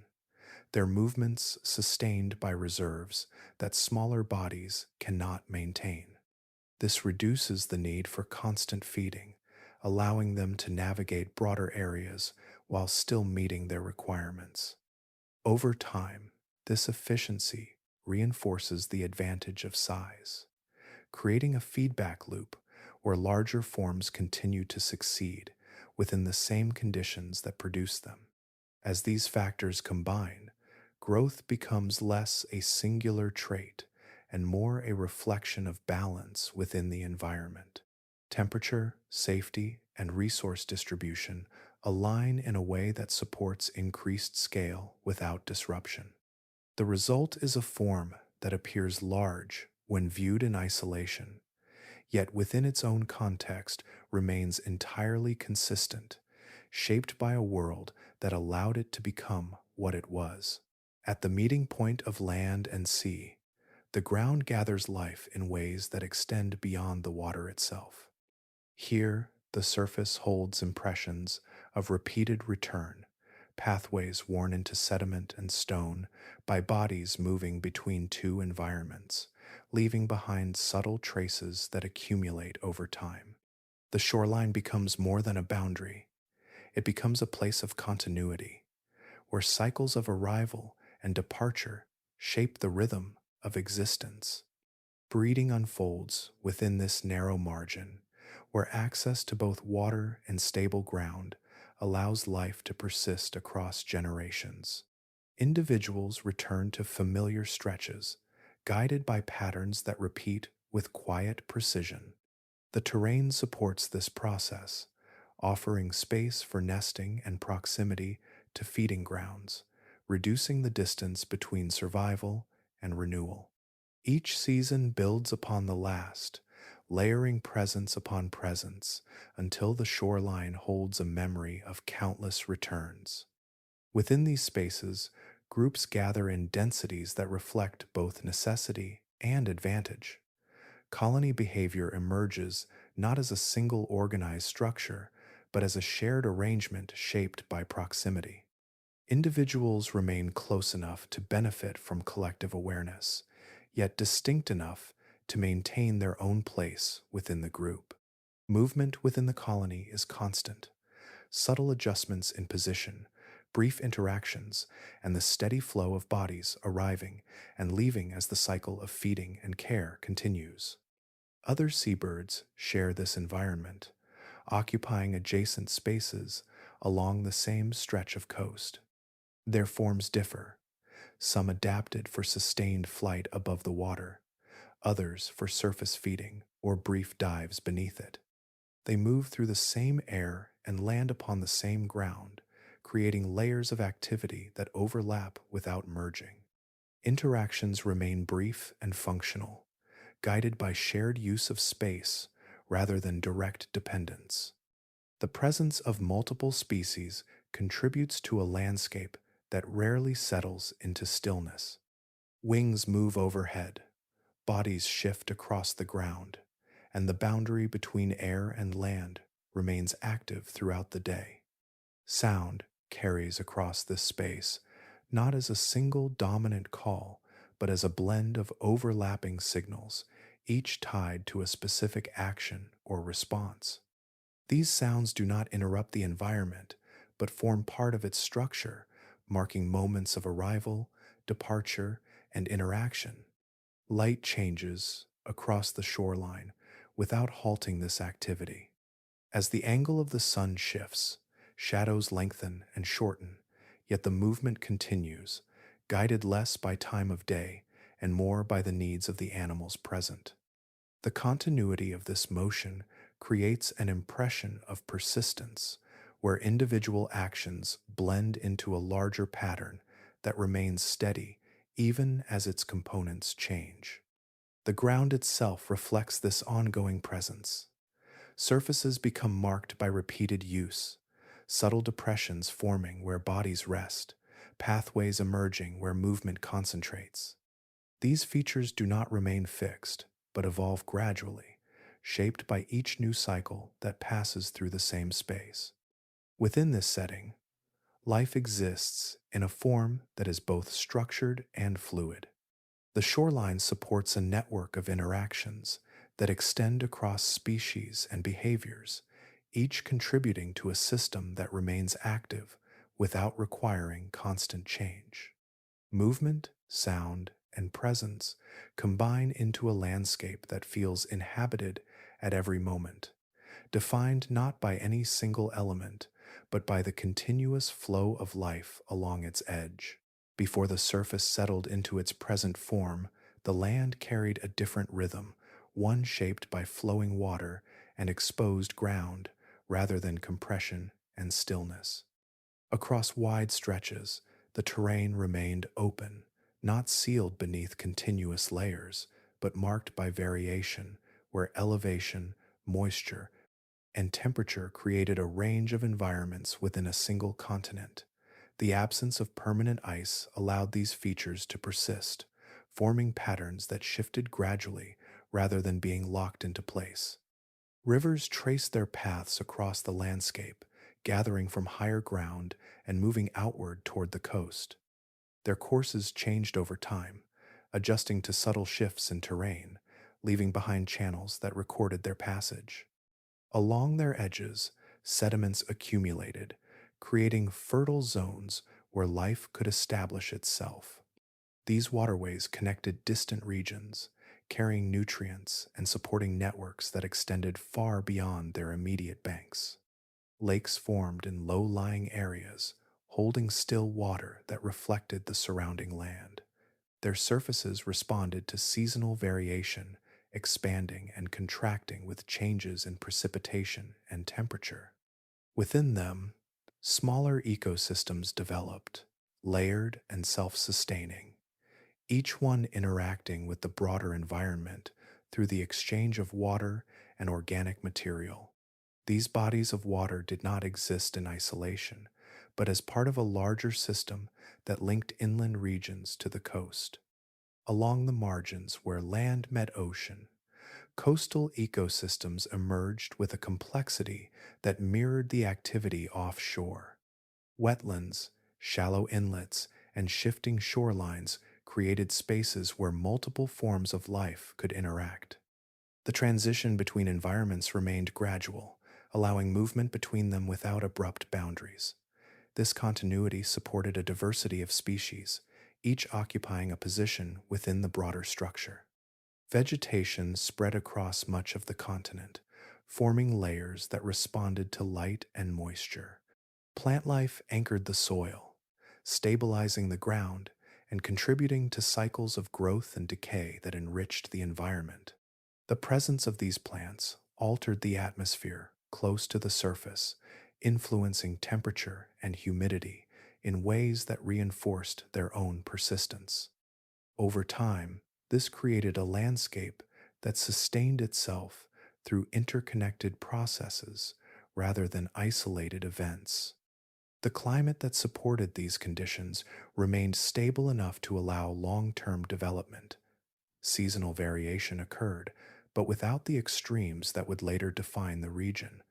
their movements sustained by reserves that smaller bodies cannot maintain. This reduces the need for constant feeding, allowing them to navigate broader areas while still meeting their requirements. Over time, this efficiency reinforces the advantage of size, creating a feedback loop where larger forms continue to succeed within the same conditions that produce them. As these factors combine, growth becomes less a singular trait and more a reflection of balance within the environment. Temperature, safety, and resource distribution align in a way that supports increased scale without disruption. The result is a form that appears large when viewed in isolation, yet within its own context remains entirely consistent, shaped by a world that allowed it to become what it was. At the meeting point of land and sea, the ground gathers life in ways that extend beyond the water itself. Here, the surface holds impressions of repeated return, pathways worn into sediment and stone by bodies moving between two environments, leaving behind subtle traces that accumulate over time. The shoreline becomes more than a boundary. It becomes a place of continuity, where cycles of arrival and departure shape the rhythm of existence. Breeding unfolds within this narrow margin, where access to both water and stable ground allows life to persist across generations. Individuals return to familiar stretches, guided by patterns that repeat with quiet precision. The terrain supports this process, offering space for nesting and proximity to feeding grounds, reducing the distance between survival and renewal. Each season builds upon the last, layering presence upon presence until the shoreline holds a memory of countless returns. Within these spaces, groups gather in densities that reflect both necessity and advantage. Colony behavior emerges not as a single organized structure, but as a shared arrangement shaped by proximity. Individuals remain close enough to benefit from collective awareness, yet distinct enough to maintain their own place within the group. Movement within the colony is constant. Subtle adjustments in position, brief interactions, and the steady flow of bodies arriving and leaving as the cycle of feeding and care continues. Other seabirds share this environment, occupying adjacent spaces along the same stretch of coast. Their forms differ, some adapted for sustained flight above the water, others for surface feeding or brief dives beneath it. They move through the same air and land upon the same ground, creating layers of activity that overlap without merging. Interactions remain brief and functional, guided by shared use of space rather than direct dependence. The presence of multiple species contributes to a landscape that rarely settles into stillness. Wings move overhead, bodies shift across the ground, and the boundary between air and land remains active throughout the day. Sound carries across this space, not as a single dominant call, but as a blend of overlapping signals, each tied to a specific action or response. These sounds do not interrupt the environment, but form part of its structure, marking moments of arrival, departure, and interaction. Light changes across the shoreline without halting this activity. As the angle of the sun shifts, shadows lengthen and shorten, yet the movement continues, guided less by time of day and more by the needs of the animals present. The continuity of this motion creates an impression of persistence, where individual actions blend into a larger pattern that remains steady even as its components change. The ground itself reflects this ongoing presence. Surfaces become marked by repeated use, subtle depressions forming where bodies rest, pathways emerging where movement concentrates. These features do not remain fixed, but evolve gradually, shaped by each new cycle that passes through the same space. Within this setting, life exists in a form that is both structured and fluid. The shoreline supports a network of interactions that extend across species and behaviors, each contributing to a system that remains active without requiring constant change. Movement, sound, and presence combine into a landscape that feels inhabited at every moment, defined not by any single element, but by the continuous flow of life along its edge. Before the surface settled into its present form, the land carried a different rhythm, one shaped by flowing water and exposed ground rather than compression and stillness. Across wide stretches, the terrain remained open, not sealed beneath continuous layers, but marked by variation, where elevation, moisture, and temperature created a range of environments within a single continent. The absence of permanent ice allowed these features to persist, forming patterns that shifted gradually rather than being locked into place. Rivers traced their paths across the landscape, gathering from higher ground and moving outward toward the coast. Their courses changed over time, adjusting to subtle shifts in terrain, leaving behind channels that recorded their passage. Along their edges, sediments accumulated, creating fertile zones where life could establish itself. These waterways connected distant regions, carrying nutrients and supporting networks that extended far beyond their immediate banks. Lakes formed in low-lying areas, holding still water that reflected the surrounding land. Their surfaces responded to seasonal variation, expanding and contracting with changes in precipitation and temperature. Within them, smaller ecosystems developed, layered and self-sustaining, each one interacting with the broader environment through the exchange of water and organic material. These bodies of water did not exist in isolation, but as part of a larger system that linked inland regions to the coast. Along the margins where land met ocean, coastal ecosystems emerged with a complexity that mirrored the activity offshore. Wetlands, shallow inlets, and shifting shorelines created spaces where multiple forms of life could interact. The transition between environments remained gradual, allowing movement between them without abrupt boundaries. This continuity supported a diversity of species, each occupying a position within the broader structure. Vegetation spread across much of the continent, forming layers that responded to light and moisture. Plant life anchored the soil, stabilizing the ground and contributing to cycles of growth and decay that enriched the environment. The presence of these plants altered the atmosphere close to the surface, influencing temperature and humidity in ways that reinforced their own persistence. Over time, this created a landscape that sustained itself through interconnected processes rather than isolated events. The climate that supported these conditions remained stable enough to allow long term development. Seasonal variation occurred, but without the extremes that would later define the region.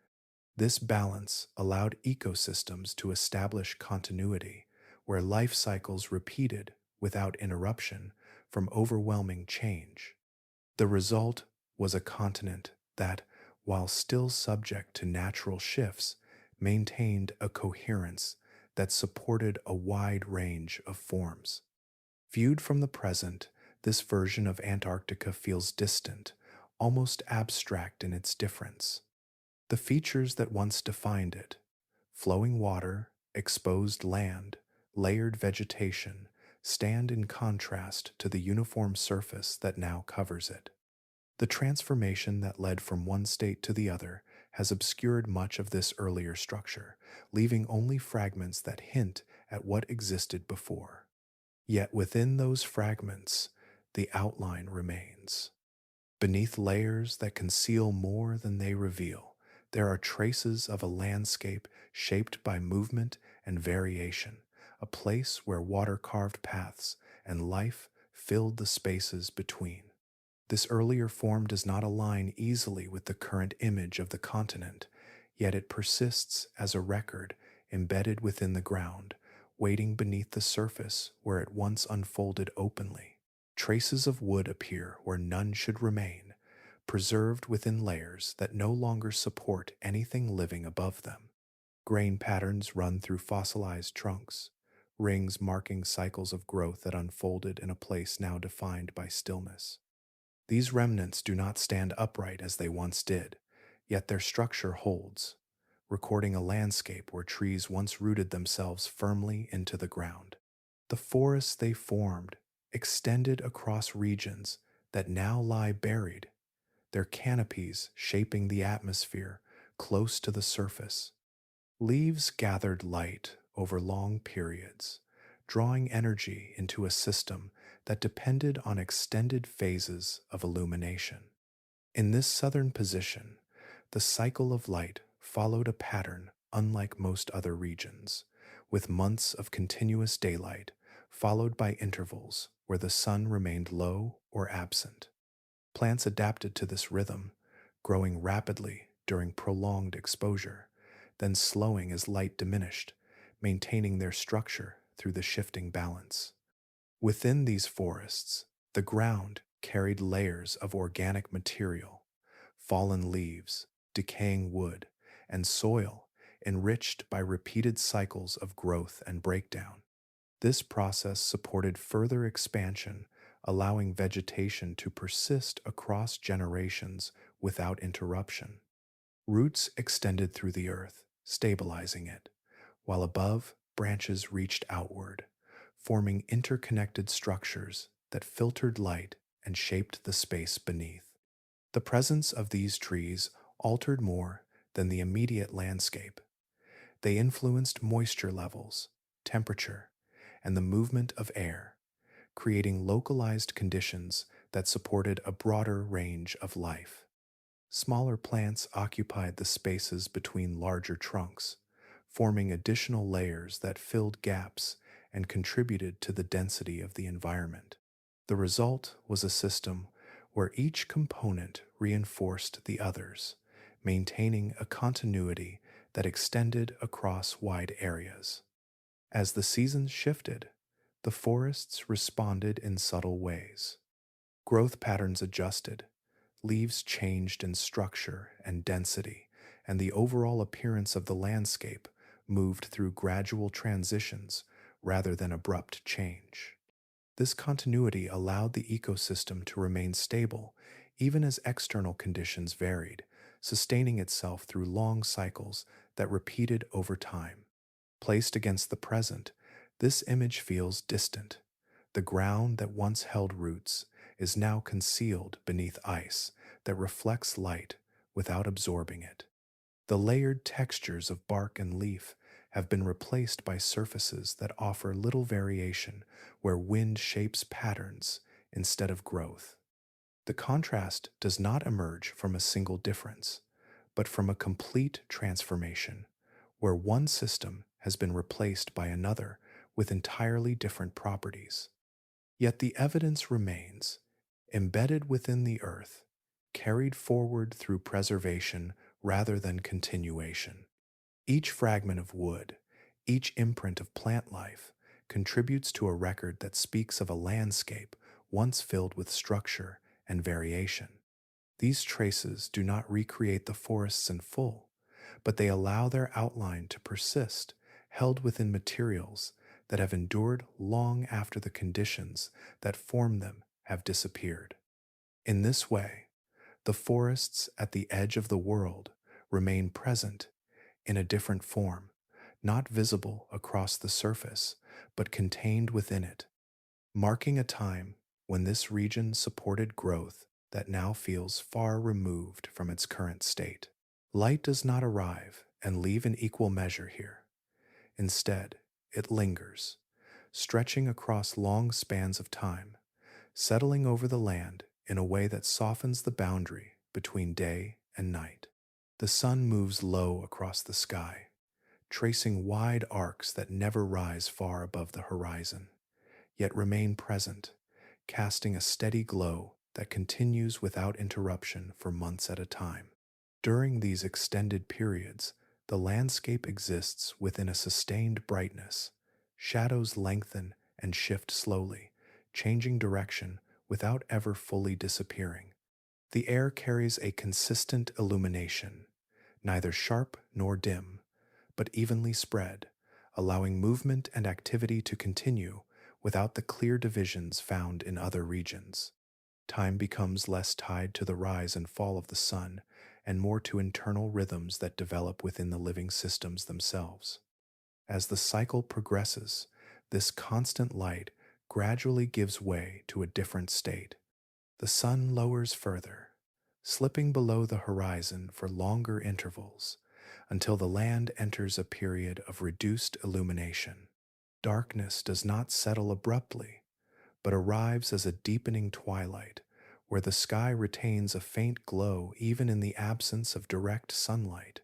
This balance allowed ecosystems to establish continuity, where life cycles repeated without interruption from overwhelming change. The result was a continent that, while still subject to natural shifts, maintained a coherence that supported a wide range of forms. Viewed from the present, this version of Antarctica feels distant, almost abstract in its difference. The features that once defined it, flowing water, exposed land, layered vegetation, stand in contrast to the uniform surface that now covers it. The transformation that led from one state to the other has obscured much of this earlier structure, leaving only fragments that hint at what existed before. Yet within those fragments, the outline remains. Beneath layers that conceal more than they reveal, there are traces of a landscape shaped by movement and variation, a place where water carved paths and life filled the spaces between. This earlier form does not align easily with the current image of the continent, yet it persists as a record embedded within the ground, waiting beneath the surface where it once unfolded openly. Traces of wood appear where none should remain, preserved within layers that no longer support anything living above them. Grain patterns run through fossilized trunks, rings marking cycles of growth that unfolded in a place now defined by stillness. These remnants do not stand upright as they once did, yet their structure holds, recording a landscape where trees once rooted themselves firmly into the ground. The forests they formed extended across regions that now lie buried, their canopies shaping the atmosphere close to the surface. Leaves gathered light over long periods, drawing energy into a system that depended on extended phases of illumination. In this southern position, the cycle of light followed a pattern unlike most other regions, with months of continuous daylight followed by intervals where the sun remained low or absent. Plants adapted to this rhythm, growing rapidly during prolonged exposure, then slowing as light diminished, maintaining their structure through the shifting balance. Within these forests, the ground carried layers of organic material, fallen leaves, decaying wood, and soil enriched by repeated cycles of growth and breakdown. This process supported further expansion, allowing vegetation to persist across generations without interruption. Roots extended through the earth, stabilizing it, while above, branches reached outward, forming interconnected structures that filtered light and shaped the space beneath. The presence of these trees altered more than the immediate landscape. They influenced moisture levels, temperature, and the movement of air, creating localized conditions that supported a broader range of life. Smaller plants occupied the spaces between larger trunks, forming additional layers that filled gaps and contributed to the density of the environment. The result was a system where each component reinforced the others, maintaining a continuity that extended across wide areas. As the seasons shifted, the forests responded in subtle ways. Growth patterns adjusted, leaves changed in structure and density, and the overall appearance of the landscape moved through gradual transitions rather than abrupt change. This continuity allowed the ecosystem to remain stable even as external conditions varied, sustaining itself through long cycles that repeated over time. Placed against the present, this image feels distant. The ground that once held roots is now concealed beneath ice that reflects light without absorbing it. The layered textures of bark and leaf have been replaced by surfaces that offer little variation where wind shapes patterns instead of growth. The contrast does not emerge from a single difference, but from a complete transformation, where one system has been replaced by another with entirely different properties. Yet the evidence remains, embedded within the earth, carried forward through preservation rather than continuation. Each fragment of wood, each imprint of plant life, contributes to a record that speaks of a landscape once filled with structure and variation. These traces do not recreate the forests in full, but they allow their outline to persist, held within materials that have endured long after the conditions that formed them have disappeared. In this way, the forests at the edge of the world remain present in a different form, not visible across the surface, but contained within it, marking a time when this region supported growth that now feels far removed from its current state. Light does not arrive and leave in equal measure here. Instead, it lingers, stretching across long spans of time, settling over the land in a way that softens the boundary between day and night. The sun moves low across the sky, tracing wide arcs that never rise far above the horizon, yet remain present, casting a steady glow that continues without interruption for months at a time. During these extended periods, the landscape exists within a sustained brightness. Shadows lengthen and shift slowly, changing direction without ever fully disappearing. The air carries a consistent illumination, neither sharp nor dim, but evenly spread, allowing movement and activity to continue without the clear divisions found in other regions. Time becomes less tied to the rise and fall of the sun and more to internal rhythms that develop within the living systems themselves. As the cycle progresses, this constant light gradually gives way to a different state. The sun lowers further, slipping below the horizon for longer intervals until the land enters a period of reduced illumination. Darkness does not settle abruptly, but arrives as a deepening twilight where the sky retains a faint glow even in the absence of direct sunlight.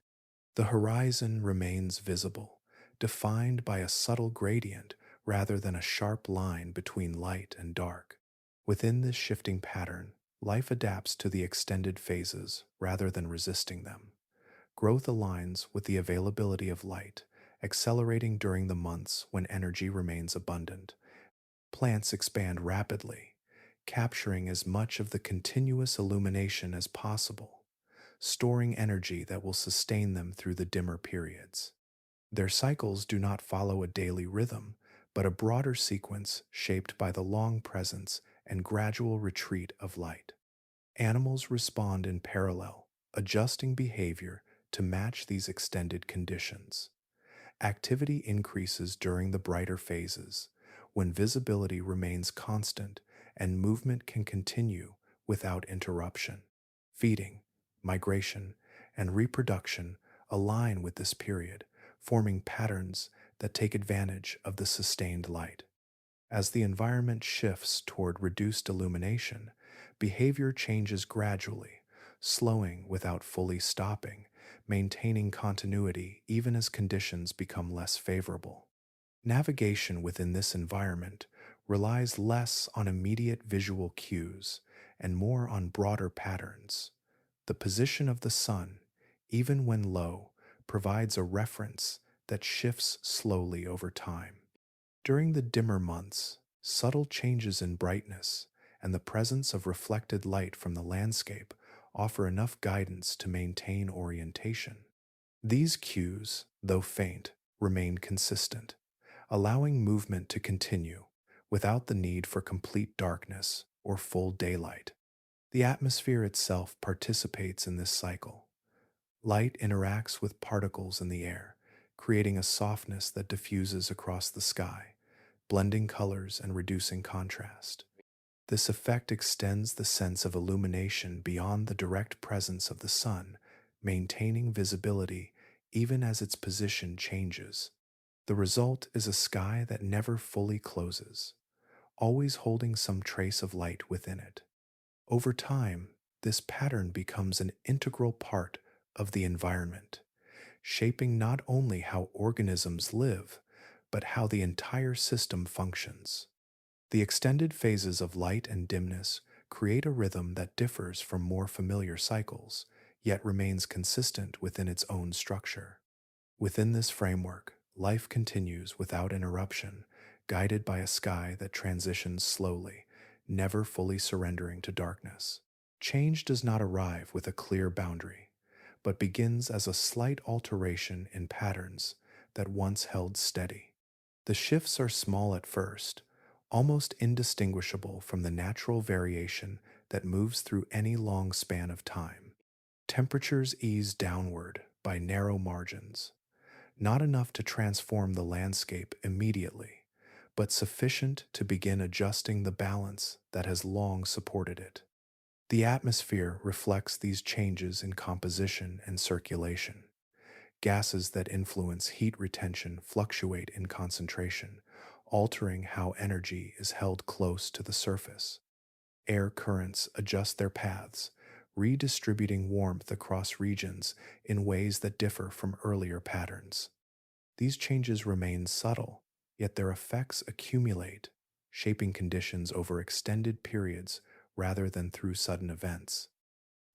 The horizon remains visible, defined by a subtle gradient rather than a sharp line between light and dark. Within this shifting pattern, life adapts to the extended phases rather than resisting them. Growth aligns with the availability of light, accelerating during the months when energy remains abundant. Plants expand rapidly, capturing as much of the continuous illumination as possible, storing energy that will sustain them through the dimmer periods. Their cycles do not follow a daily rhythm, but a broader sequence shaped by the long presence and gradual retreat of light. Animals respond in parallel, adjusting behavior to match these extended conditions. Activity increases during the brighter phases, when visibility remains constant and movement can continue without interruption. Feeding, migration, and reproduction align with this period, forming patterns that take advantage of the sustained light. As the environment shifts toward reduced illumination, behavior changes gradually, slowing without fully stopping, maintaining continuity even as conditions become less favorable. Navigation within this environment relies less on immediate visual cues and more on broader patterns. The position of the sun, even when low, provides a reference that shifts slowly over time. During the dimmer months, subtle changes in brightness and the presence of reflected light from the landscape offer enough guidance to maintain orientation. These cues, though faint, remain consistent, allowing movement to continue without the need for complete darkness or full daylight. The atmosphere itself participates in this cycle. Light interacts with particles in the air, creating a softness that diffuses across the sky, blending colors and reducing contrast. This effect extends the sense of illumination beyond the direct presence of the sun, maintaining visibility even as its position changes. The result is a sky that never fully closes, always holding some trace of light within it. Over time, this pattern becomes an integral part of the environment, shaping not only how organisms live, but how the entire system functions. The extended phases of light and dimness create a rhythm that differs from more familiar cycles, yet remains consistent within its own structure. Within this framework, life continues without interruption, guided by a sky that transitions slowly, never fully surrendering to darkness. Change does not arrive with a clear boundary, but begins as a slight alteration in patterns that once held steady. The shifts are small at first, almost indistinguishable from the natural variation that moves through any long span of time. Temperatures ease downward by narrow margins, not enough to transform the landscape immediately, but sufficient to begin adjusting the balance that has long supported it. The atmosphere reflects these changes in composition and circulation. Gases that influence heat retention fluctuate in concentration, altering how energy is held close to the surface. Air currents adjust their paths, redistributing warmth across regions in ways that differ from earlier patterns. These changes remain subtle, yet their effects accumulate, shaping conditions over extended periods rather than through sudden events.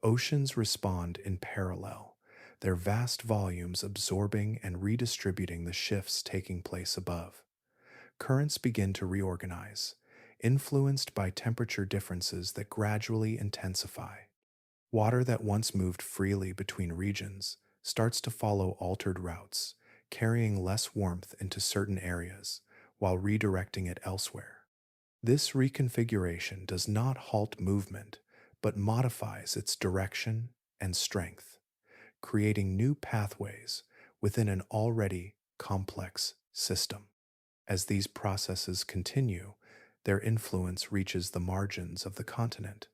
Oceans respond in parallel, their vast volumes absorbing and redistributing the shifts taking place above. Currents begin to reorganize, influenced by temperature differences that gradually intensify. Water that once moved freely between regions starts to follow altered routes, carrying less warmth into certain areas while redirecting it elsewhere. This reconfiguration does not halt movement, but modifies its direction and strength, creating new pathways within an already complex system. As these processes continue, their influence reaches the margins of the continent.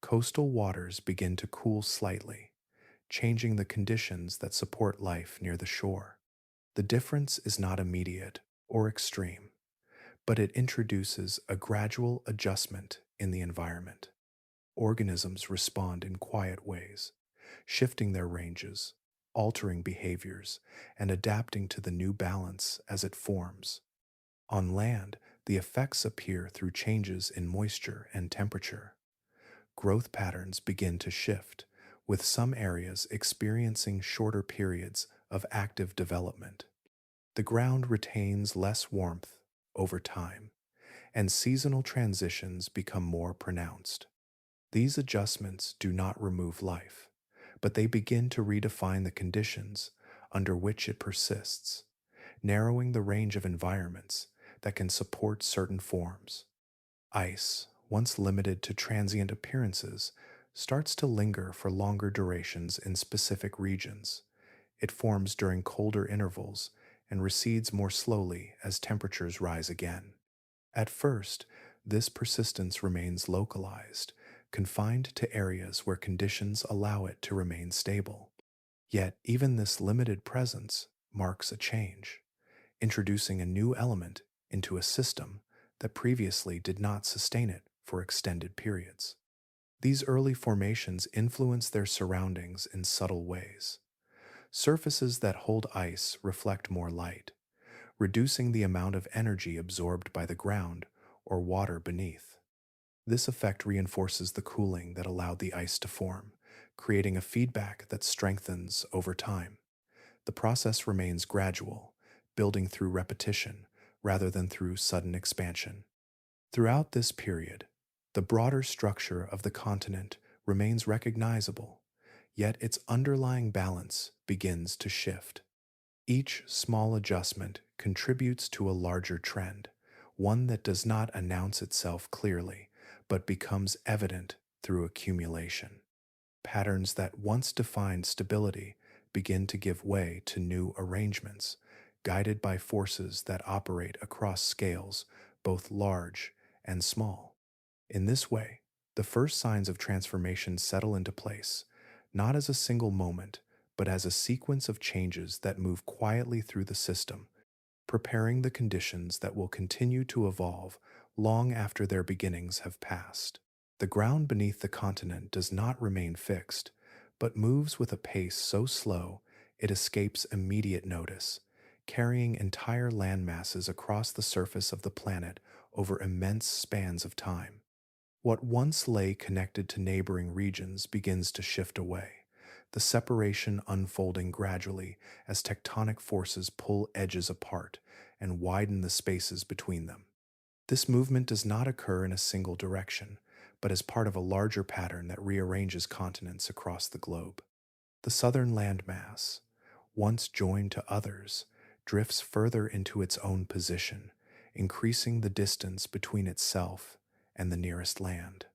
Coastal waters begin to cool slightly, changing the conditions that support life near the shore. The difference is not immediate or extreme, but it introduces a gradual adjustment in the environment. Organisms respond in quiet ways, shifting their ranges, altering behaviors, and adapting to the new balance as it forms. On land, the effects appear through changes in moisture and temperature. Growth patterns begin to shift, with some areas experiencing shorter periods of active development. The ground retains less warmth over time, and seasonal transitions become more pronounced. These adjustments do not remove life, but they begin to redefine the conditions under which it persists, narrowing the range of environments that can support certain forms. Ice, once limited to transient appearances, starts to linger for longer durations in specific regions. It forms during colder intervals and recedes more slowly as temperatures rise again. At first, this persistence remains localized, confined to areas where conditions allow it to remain stable. Yet, even this limited presence marks a change, introducing a new element into a system that previously did not sustain it for extended periods. These early formations influence their surroundings in subtle ways. Surfaces that hold ice reflect more light, reducing the amount of energy absorbed by the ground or water beneath. This effect reinforces the cooling that allowed the ice to form, creating a feedback that strengthens over time. The process remains gradual, building through repetition rather than through sudden expansion. Throughout this period, the broader structure of the continent remains recognizable, yet its underlying balance begins to shift. Each small adjustment contributes to a larger trend, one that does not announce itself clearly, but becomes evident through accumulation. Patterns that once defined stability begin to give way to new arrangements, guided by forces that operate across scales, both large and small. In this way, the first signs of transformation settle into place, not as a single moment, but as a sequence of changes that move quietly through the system, preparing the conditions that will continue to evolve long after their beginnings have passed. The ground beneath the continent does not remain fixed, but moves with a pace so slow It escapes immediate notice, carrying entire land masses across the surface of the planet over immense spans of time. What once lay connected to neighboring regions begins to shift away, the separation unfolding gradually as tectonic forces pull edges apart and widen the spaces between them. This movement does not occur in a single direction, but as part of a larger pattern that rearranges continents across the globe. The southern landmass, once joined to others, drifts further into its own position, increasing the distance between itself and the nearest land.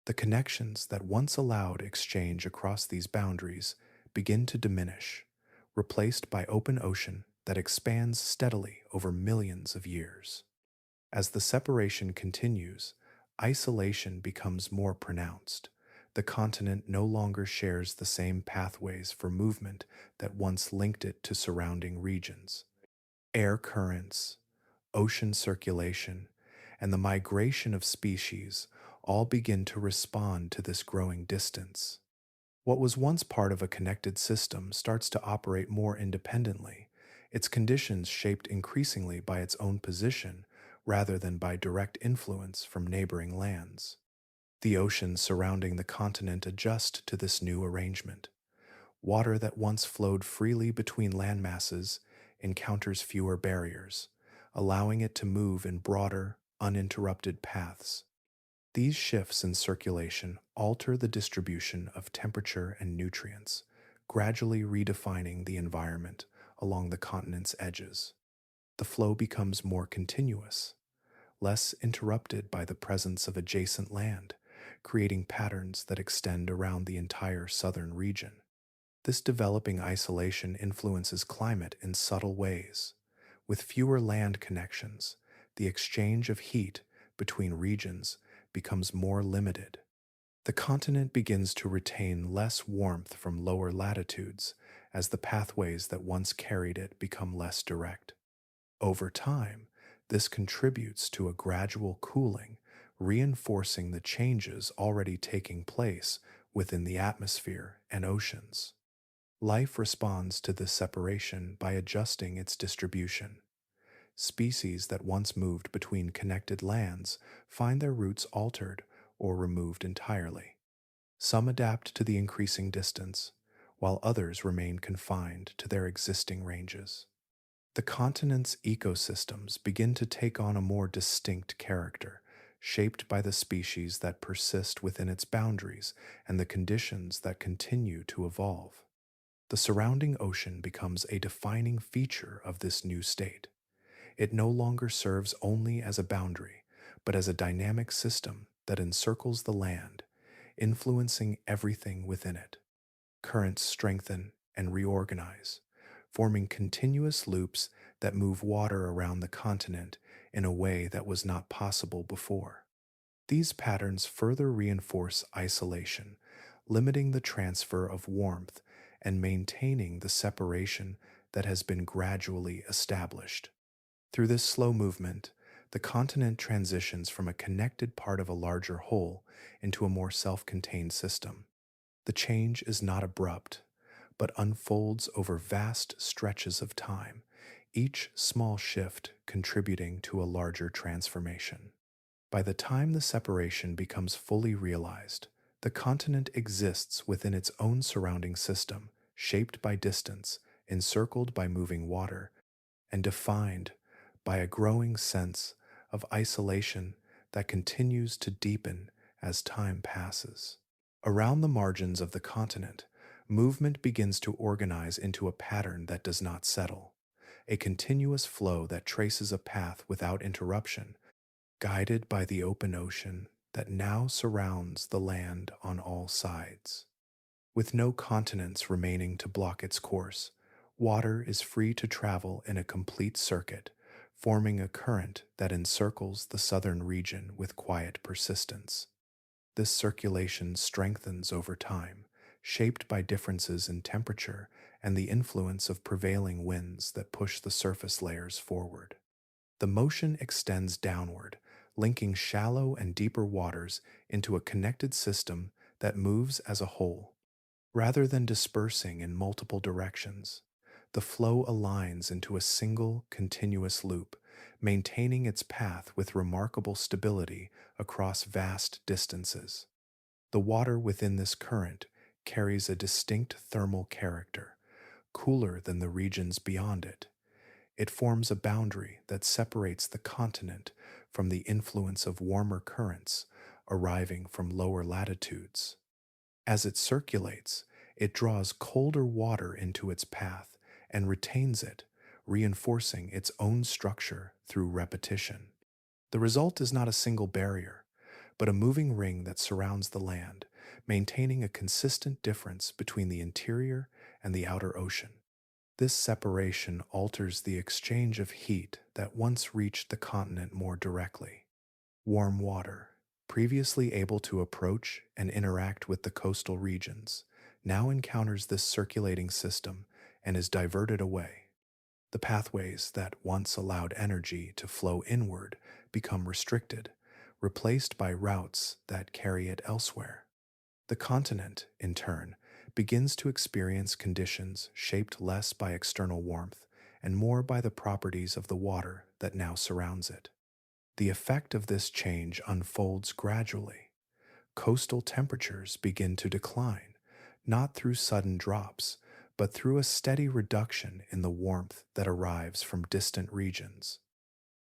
The connections that once allowed exchange across these boundaries begin to diminish, replaced by open ocean that expands steadily over millions of years. As the separation continues, isolation becomes more pronounced. The continent no longer shares the same pathways for movement that once linked it to surrounding regions. Air currents, ocean circulation, and the migration of species all begin to respond to this growing distance. What was once part of a connected system starts to operate more independently, its conditions shaped increasingly by its own position rather than by direct influence from neighboring lands. The oceans surrounding the continent adjust to this new arrangement. Water that once flowed freely between landmasses encounters fewer barriers, allowing it to move in broader, uninterrupted paths. These shifts in circulation alter the distribution of temperature and nutrients, gradually redefining the environment along the continent's edges. The flow becomes more continuous, less interrupted by the presence of adjacent land, creating patterns that extend around the entire southern region. This developing isolation influences climate in subtle ways. With fewer land connections, the exchange of heat between regions becomes more limited. The continent begins to retain less warmth from lower latitudes as the pathways that once carried it become less direct. Over time, this contributes to a gradual cooling, reinforcing the changes already taking place within the atmosphere and oceans. Life responds to this separation by adjusting its distribution. Species that once moved between connected lands find their routes altered or removed entirely. Some adapt to the increasing distance, while others remain confined to their existing ranges. The continent's ecosystems begin to take on a more distinct character, shaped by the species that persist within its boundaries and the conditions that continue to evolve. The surrounding ocean becomes a defining feature of this new state. It no longer serves only as a boundary, but as a dynamic system that encircles the land, influencing everything within it. Currents strengthen and reorganize, forming continuous loops that move water around the continent in a way that was not possible before. These patterns further reinforce isolation, limiting the transfer of warmth and maintaining the separation that has been gradually established. Through this slow movement, the continent transitions from a connected part of a larger whole into a more self-contained system. The change is not abrupt, but unfolds over vast stretches of time, each small shift contributing to a larger transformation. By the time the separation becomes fully realized, the continent exists within its own surrounding system, shaped by distance, encircled by moving water, and defined by a growing sense of isolation that continues to deepen as time passes. Around the margins of the continent, movement begins to organize into a pattern that does not settle, a continuous flow that traces a path without interruption, guided by the open ocean that now surrounds the land on all sides. With no continents remaining to block its course, water is free to travel in a complete circuit, forming a current that encircles the southern region with quiet persistence. This circulation strengthens over time, shaped by differences in temperature and the influence of prevailing winds that push the surface layers forward. The motion extends downward, linking shallow and deeper waters into a connected system that moves as a whole. Rather than dispersing in multiple directions, the flow aligns into a single, continuous loop, maintaining its path with remarkable stability across vast distances. The water within this current carries a distinct thermal character, cooler than the regions beyond it. It forms a boundary that separates the continent from the influence of warmer currents arriving from lower latitudes. As it circulates, it draws colder water into its path and retains it, reinforcing its own structure through repetition. The result is not a single barrier, but a moving ring that surrounds the land, maintaining a consistent difference between the interior and the outer ocean. This separation alters the exchange of heat that once reached the continent more directly. Warm water, previously able to approach and interact with the coastal regions, now encounters this circulating system and is diverted away. The pathways that once allowed energy to flow inward become restricted, replaced by routes that carry it elsewhere. The continent, in turn, begins to experience conditions shaped less by external warmth and more by the properties of the water that now surrounds it. The effect of this change unfolds gradually. Coastal temperatures begin to decline, not through sudden drops, but through a steady reduction in the warmth that arrives from distant regions.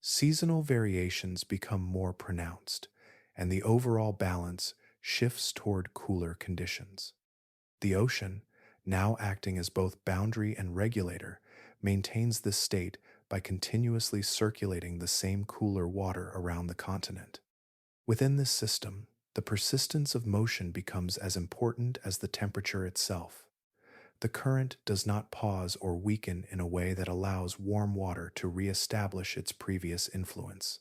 Seasonal variations become more pronounced, and the overall balance shifts toward cooler conditions. The ocean, now acting as both boundary and regulator, maintains this state by continuously circulating the same cooler water around the continent. Within this system, the persistence of motion becomes as important as the temperature itself. The current does not pause or weaken in a way that allows warm water to reestablish its previous influence.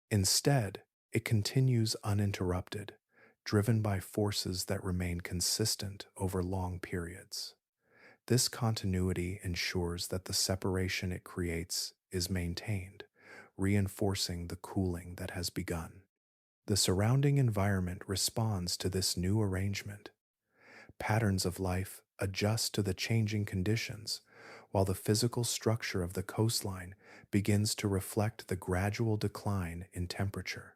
Instead, it continues uninterrupted, driven by forces that remain consistent over long periods. This continuity ensures that the separation it creates is maintained, reinforcing the cooling that has begun. The surrounding environment responds to this new arrangement. Patterns of life adjust to the changing conditions, while the physical structure of the coastline begins to reflect the gradual decline in temperature.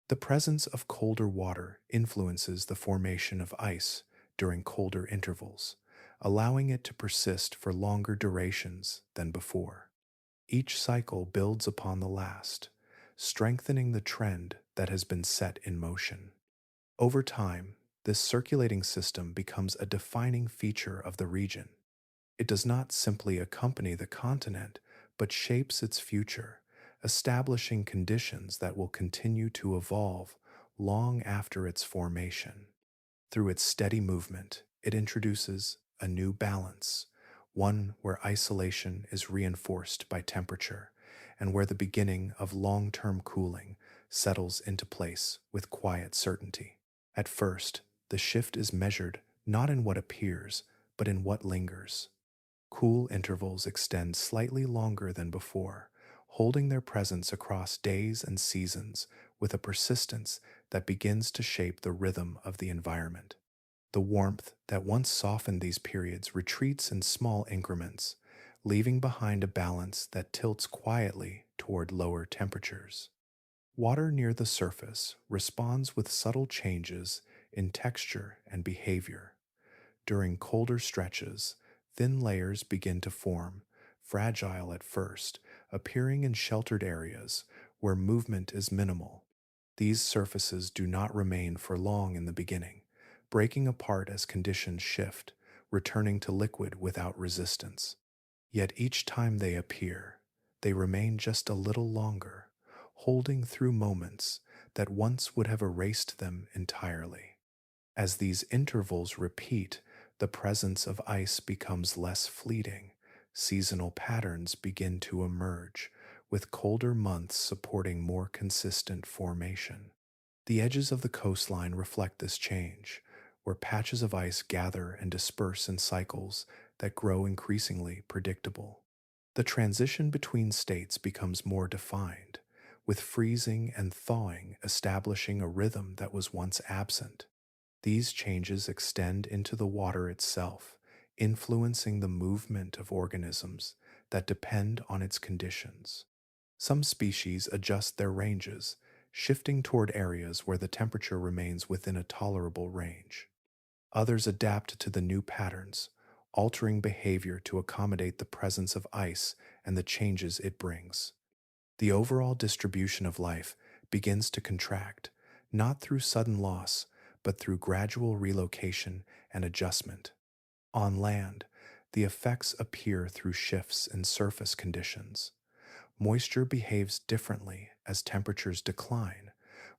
The presence of colder water influences the formation of ice during colder intervals, allowing it to persist for longer durations than before. Each cycle builds upon the last, strengthening the trend that has been set in motion. Over time, this circulating system becomes a defining feature of the region. It does not simply accompany the continent, but shapes its future, establishing conditions that will continue to evolve long after its formation. Through its steady movement, it introduces a new balance, one where isolation is reinforced by temperature, and where the beginning of long-term cooling settles into place with quiet certainty. At first, the shift is measured not in what appears, but in what lingers. Cool intervals extend slightly longer than before, holding their presence across days and seasons with a persistence that begins to shape the rhythm of the environment. The warmth that once softened these periods retreats in small increments, leaving behind a balance that tilts quietly toward lower temperatures. Water near the surface responds with subtle changes in texture and behavior. During colder stretches, thin layers begin to form, fragile at first, appearing in sheltered areas where movement is minimal. These surfaces do not remain for long in the beginning, breaking apart as conditions shift, returning to liquid without resistance. Yet each time they appear, they remain just a little longer, holding through moments that once would have erased them entirely. As these intervals repeat, the presence of ice becomes less fleeting. Seasonal patterns begin to emerge, with colder months supporting more consistent formation. The edges of the coastline reflect this change, where patches of ice gather and disperse in cycles that grow increasingly predictable. The transition between states becomes more defined, with freezing and thawing establishing a rhythm that was once absent. These changes extend into the water itself, influencing the movement of organisms that depend on its conditions. Some species adjust their ranges, shifting toward areas where the temperature remains within a tolerable range. Others adapt to the new patterns, altering behavior to accommodate the presence of ice and the changes it brings. The overall distribution of life begins to contract, not through sudden loss, but through gradual relocation and adjustment. On land, the effects appear through shifts in surface conditions. Moisture behaves differently as temperatures decline,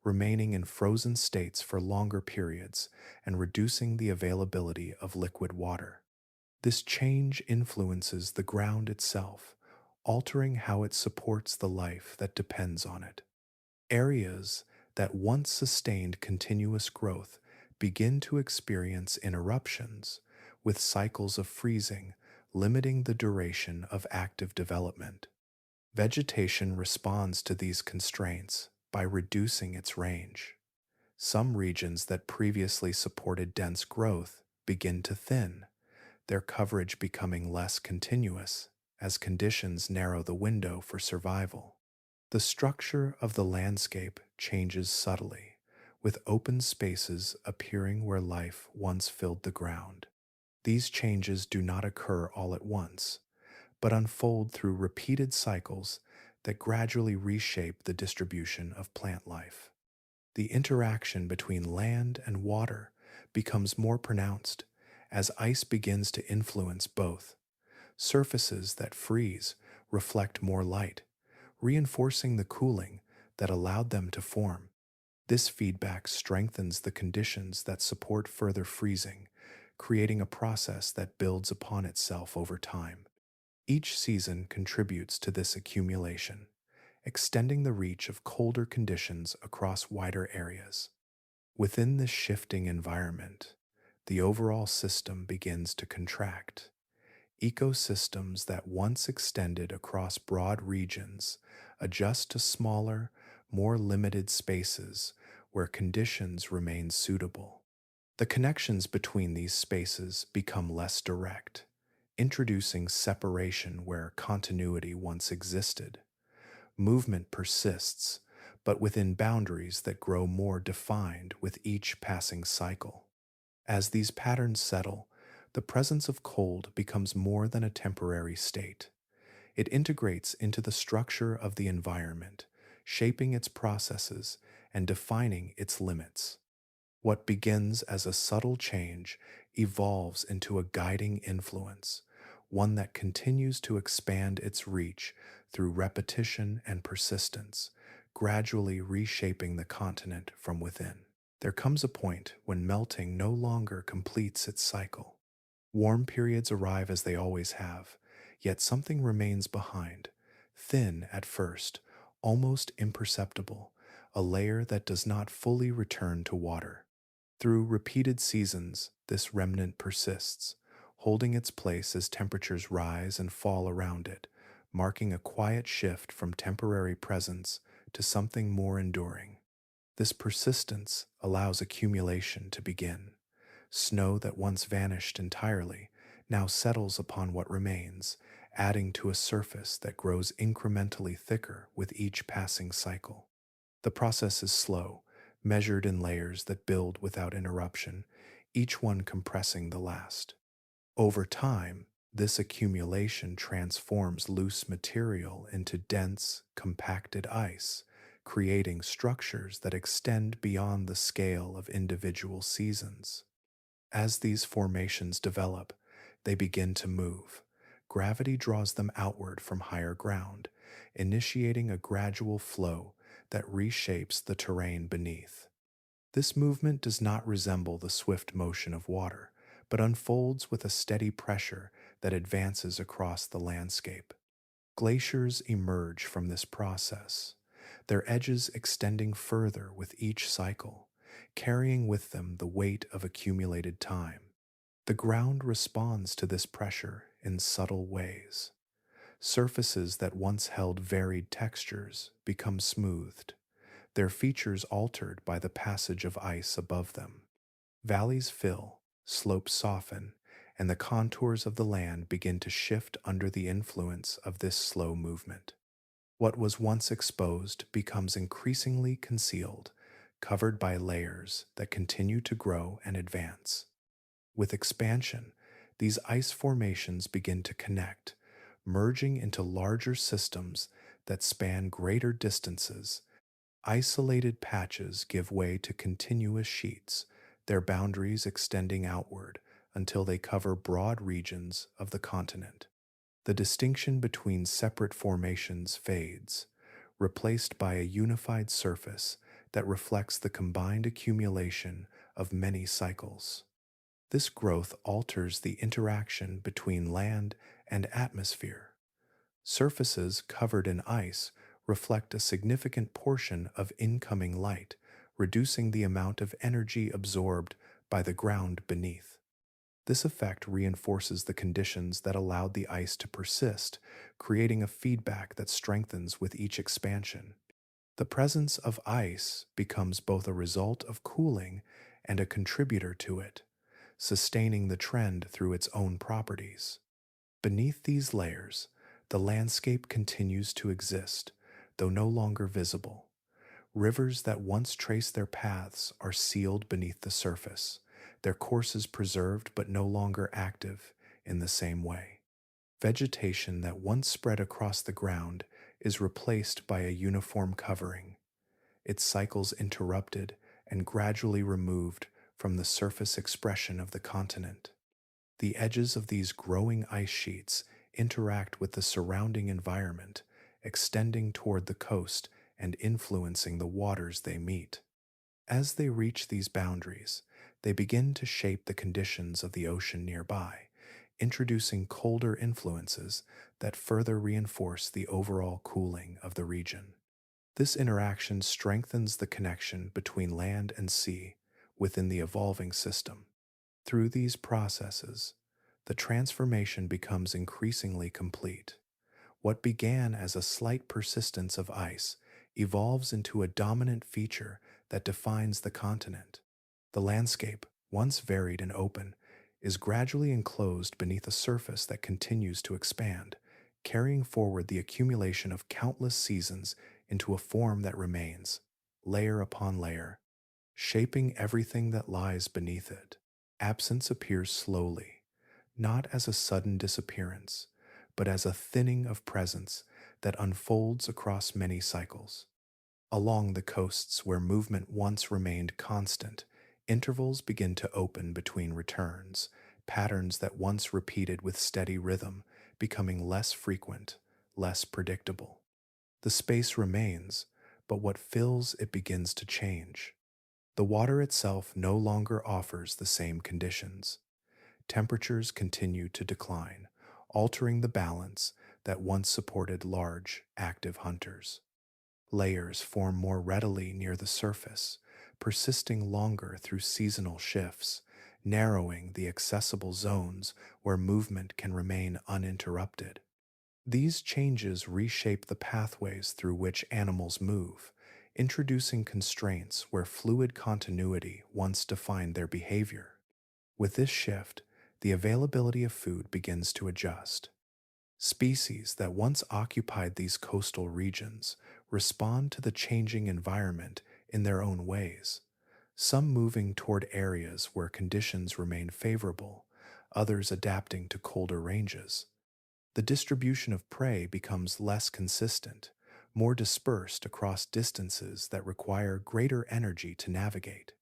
remaining in frozen states for longer periods and reducing the availability of liquid water. This change influences the ground itself, altering how it supports the life that depends on it. Areas that once sustained continuous growth begin to experience interruptions, with cycles of freezing limiting the duration of active development. Vegetation responds to these constraints by reducing its range. Some regions that previously supported dense growth begin to thin, their coverage becoming less continuous as conditions narrow the window for survival. The structure of the landscape changes subtly, with open spaces appearing where life once filled the ground. These changes do not occur all at once, but unfold through repeated cycles that gradually reshape the distribution of plant life. The interaction between land and water becomes more pronounced as ice begins to influence both. Surfaces that freeze reflect more light, reinforcing the cooling that allowed them to form. This feedback strengthens the conditions that support further freezing, creating a process that builds upon itself over time. Each season contributes to this accumulation, extending the reach of colder conditions across wider areas. Within this shifting environment, the overall system begins to contract. Ecosystems that once extended across broad regions adjust to smaller, more limited spaces where conditions remain suitable. The connections between these spaces become less direct, introducing separation where continuity once existed. Movement persists, but within boundaries that grow more defined with each passing cycle. As these patterns settle, the presence of cold becomes more than a temporary state. It integrates into the structure of the environment, shaping its processes and defining its limits. What begins as a subtle change evolves into a guiding influence, one that continues to expand its reach through repetition and persistence, gradually reshaping the continent from within. There comes a point when melting no longer completes its cycle. Warm periods arrive as they always have, yet something remains behind, thin at first, almost imperceptible, a layer that does not fully return to water. Through repeated seasons, this remnant persists, holding its place as temperatures rise and fall around it, marking a quiet shift from temporary presence to something more enduring. This persistence allows accumulation to begin. Snow that once vanished entirely now settles upon what remains, adding to a surface that grows incrementally thicker with each passing cycle. The process is slow, measured in layers that build without interruption, each one compressing the last. Over time, this accumulation transforms loose material into dense, compacted ice, creating structures that extend beyond the scale of individual seasons. As these formations develop, they begin to move. Gravity draws them outward from higher ground, initiating a gradual flow that reshapes the terrain beneath. This movement does not resemble the swift motion of water, but unfolds with a steady pressure that advances across the landscape. Glaciers emerge from this process, their edges extending further with each cycle, carrying with them the weight of accumulated time. The ground responds to this pressure in subtle ways. Surfaces that once held varied textures become smoothed, their features altered by the passage of ice above them. Valleys fill, slopes soften, and the contours of the land begin to shift under the influence of this slow movement. What was once exposed becomes increasingly concealed, covered by layers that continue to grow and advance. With expansion, these ice formations begin to connect, merging into larger systems that span greater distances. Isolated patches give way to continuous sheets, their boundaries extending outward until they cover broad regions of the continent. The distinction between separate formations fades, replaced by a unified surface that reflects the combined accumulation of many cycles. This growth alters the interaction between land and atmosphere. Surfaces covered in ice reflect a significant portion of incoming light, reducing the amount of energy absorbed by the ground beneath. This effect reinforces the conditions that allowed the ice to persist, creating a feedback that strengthens with each expansion. The presence of ice becomes both a result of cooling and a contributor to it, sustaining the trend through its own properties. Beneath these layers, the landscape continues to exist, though no longer visible. Rivers that once traced their paths are sealed beneath the surface, their courses preserved but no longer active in the same way. Vegetation that once spread across the ground is replaced by a uniform covering, its cycles interrupted and gradually removed from the surface expression of the continent. The edges of these growing ice sheets interact with the surrounding environment, extending toward the coast and influencing the waters they meet. As they reach these boundaries, they begin to shape the conditions of the ocean nearby, introducing colder influences that further reinforce the overall cooling of the region. This interaction strengthens the connection between land and sea within the evolving system. Through these processes, the transformation becomes increasingly complete. What began as a slight persistence of ice evolves into a dominant feature that defines the continent. The landscape, once varied and open, is gradually enclosed beneath a surface that continues to expand, carrying forward the accumulation of countless seasons into a form that remains, layer upon layer, shaping everything that lies beneath it. Absence appears slowly, not as a sudden disappearance, but as a thinning of presence that unfolds across many cycles. Along the coasts where movement once remained constant, intervals begin to open between returns, patterns that once repeated with steady rhythm becoming less frequent, less predictable. The space remains, but what fills it begins to change. The water itself no longer offers the same conditions. Temperatures continue to decline, altering the balance that once supported large, active hunters. Layers form more readily near the surface, persisting longer through seasonal shifts, narrowing the accessible zones where movement can remain uninterrupted. These changes reshape the pathways through which animals move, introducing constraints where fluid continuity once defined their behavior. With this shift, the availability of food begins to adjust. Species that once occupied these coastal regions respond to the changing environment in their own ways, some moving toward areas where conditions remain favorable, others adapting to colder ranges. The distribution of prey becomes less consistent, more dispersed across distances that require greater energy to navigate.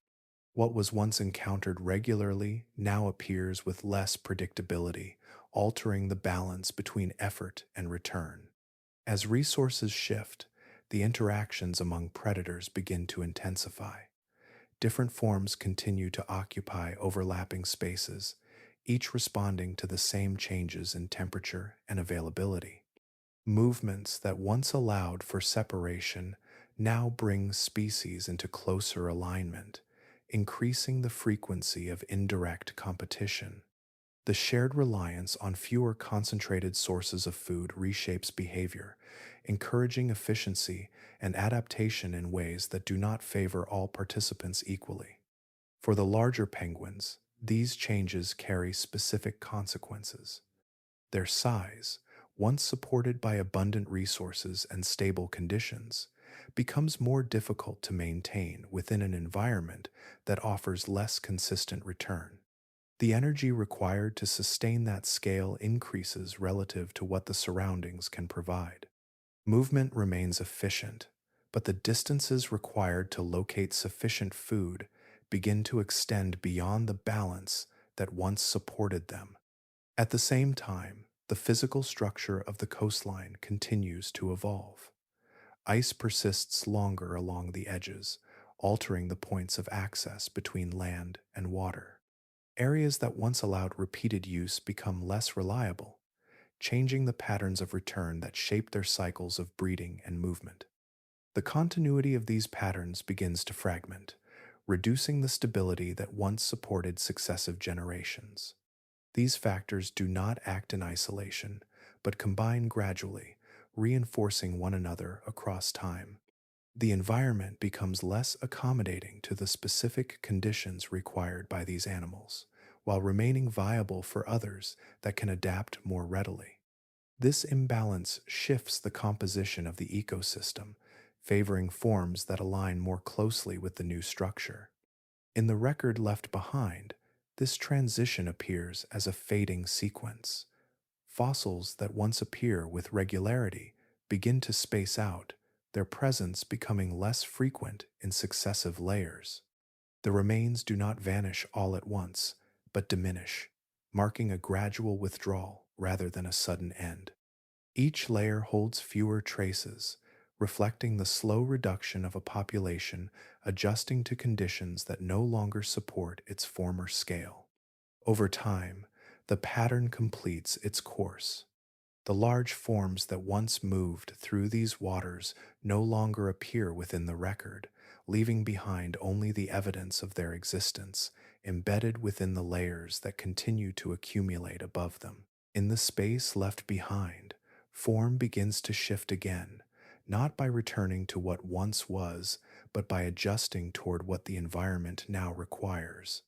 What was once encountered regularly now appears with less predictability, altering the balance between effort and return. As resources shift, the interactions among predators begin to intensify. Different forms continue to occupy overlapping spaces, each responding to the same changes in temperature and availability. Movements that once allowed for separation now bring species into closer alignment, increasing the frequency of indirect competition. The shared reliance on fewer concentrated sources of food reshapes behavior, encouraging efficiency and adaptation in ways that do not favor all participants equally. For the larger penguins, these changes carry specific consequences. Their size, once supported by abundant resources and stable conditions, becomes more difficult to maintain within an environment that offers less consistent return. The energy required to sustain that scale increases relative to what the surroundings can provide. Movement remains efficient, but the distances required to locate sufficient food begin to extend beyond the balance that once supported them. At the same time, the physical structure of the coastline continues to evolve. Ice persists longer along the edges, altering the points of access between land and water. Areas that once allowed repeated use become less reliable, changing the patterns of return that shape their cycles of breeding and movement. The continuity of these patterns begins to fragment, reducing the stability that once supported successive generations. These factors do not act in isolation, but combine gradually, reinforcing one another across time. The environment becomes less accommodating to the specific conditions required by these animals, while remaining viable for others that can adapt more readily. This imbalance shifts the composition of the ecosystem, favoring forms that align more closely with the new structure. In the record left behind, this transition appears as a fading sequence. Fossils that once appear with regularity begin to space out, their presence becoming less frequent in successive layers. The remains do not vanish all at once, but diminish, marking a gradual withdrawal rather than a sudden end. Each layer holds fewer traces, reflecting the slow reduction of a population adjusting to conditions that no longer support its former scale. Over time, the pattern completes its course. The large forms that once moved through these waters no longer appear within the record, leaving behind only the evidence of their existence, embedded within the layers that continue to accumulate above them. In the space left behind, form begins to shift again, not by returning to what once was, but by adjusting toward what the environment now requires.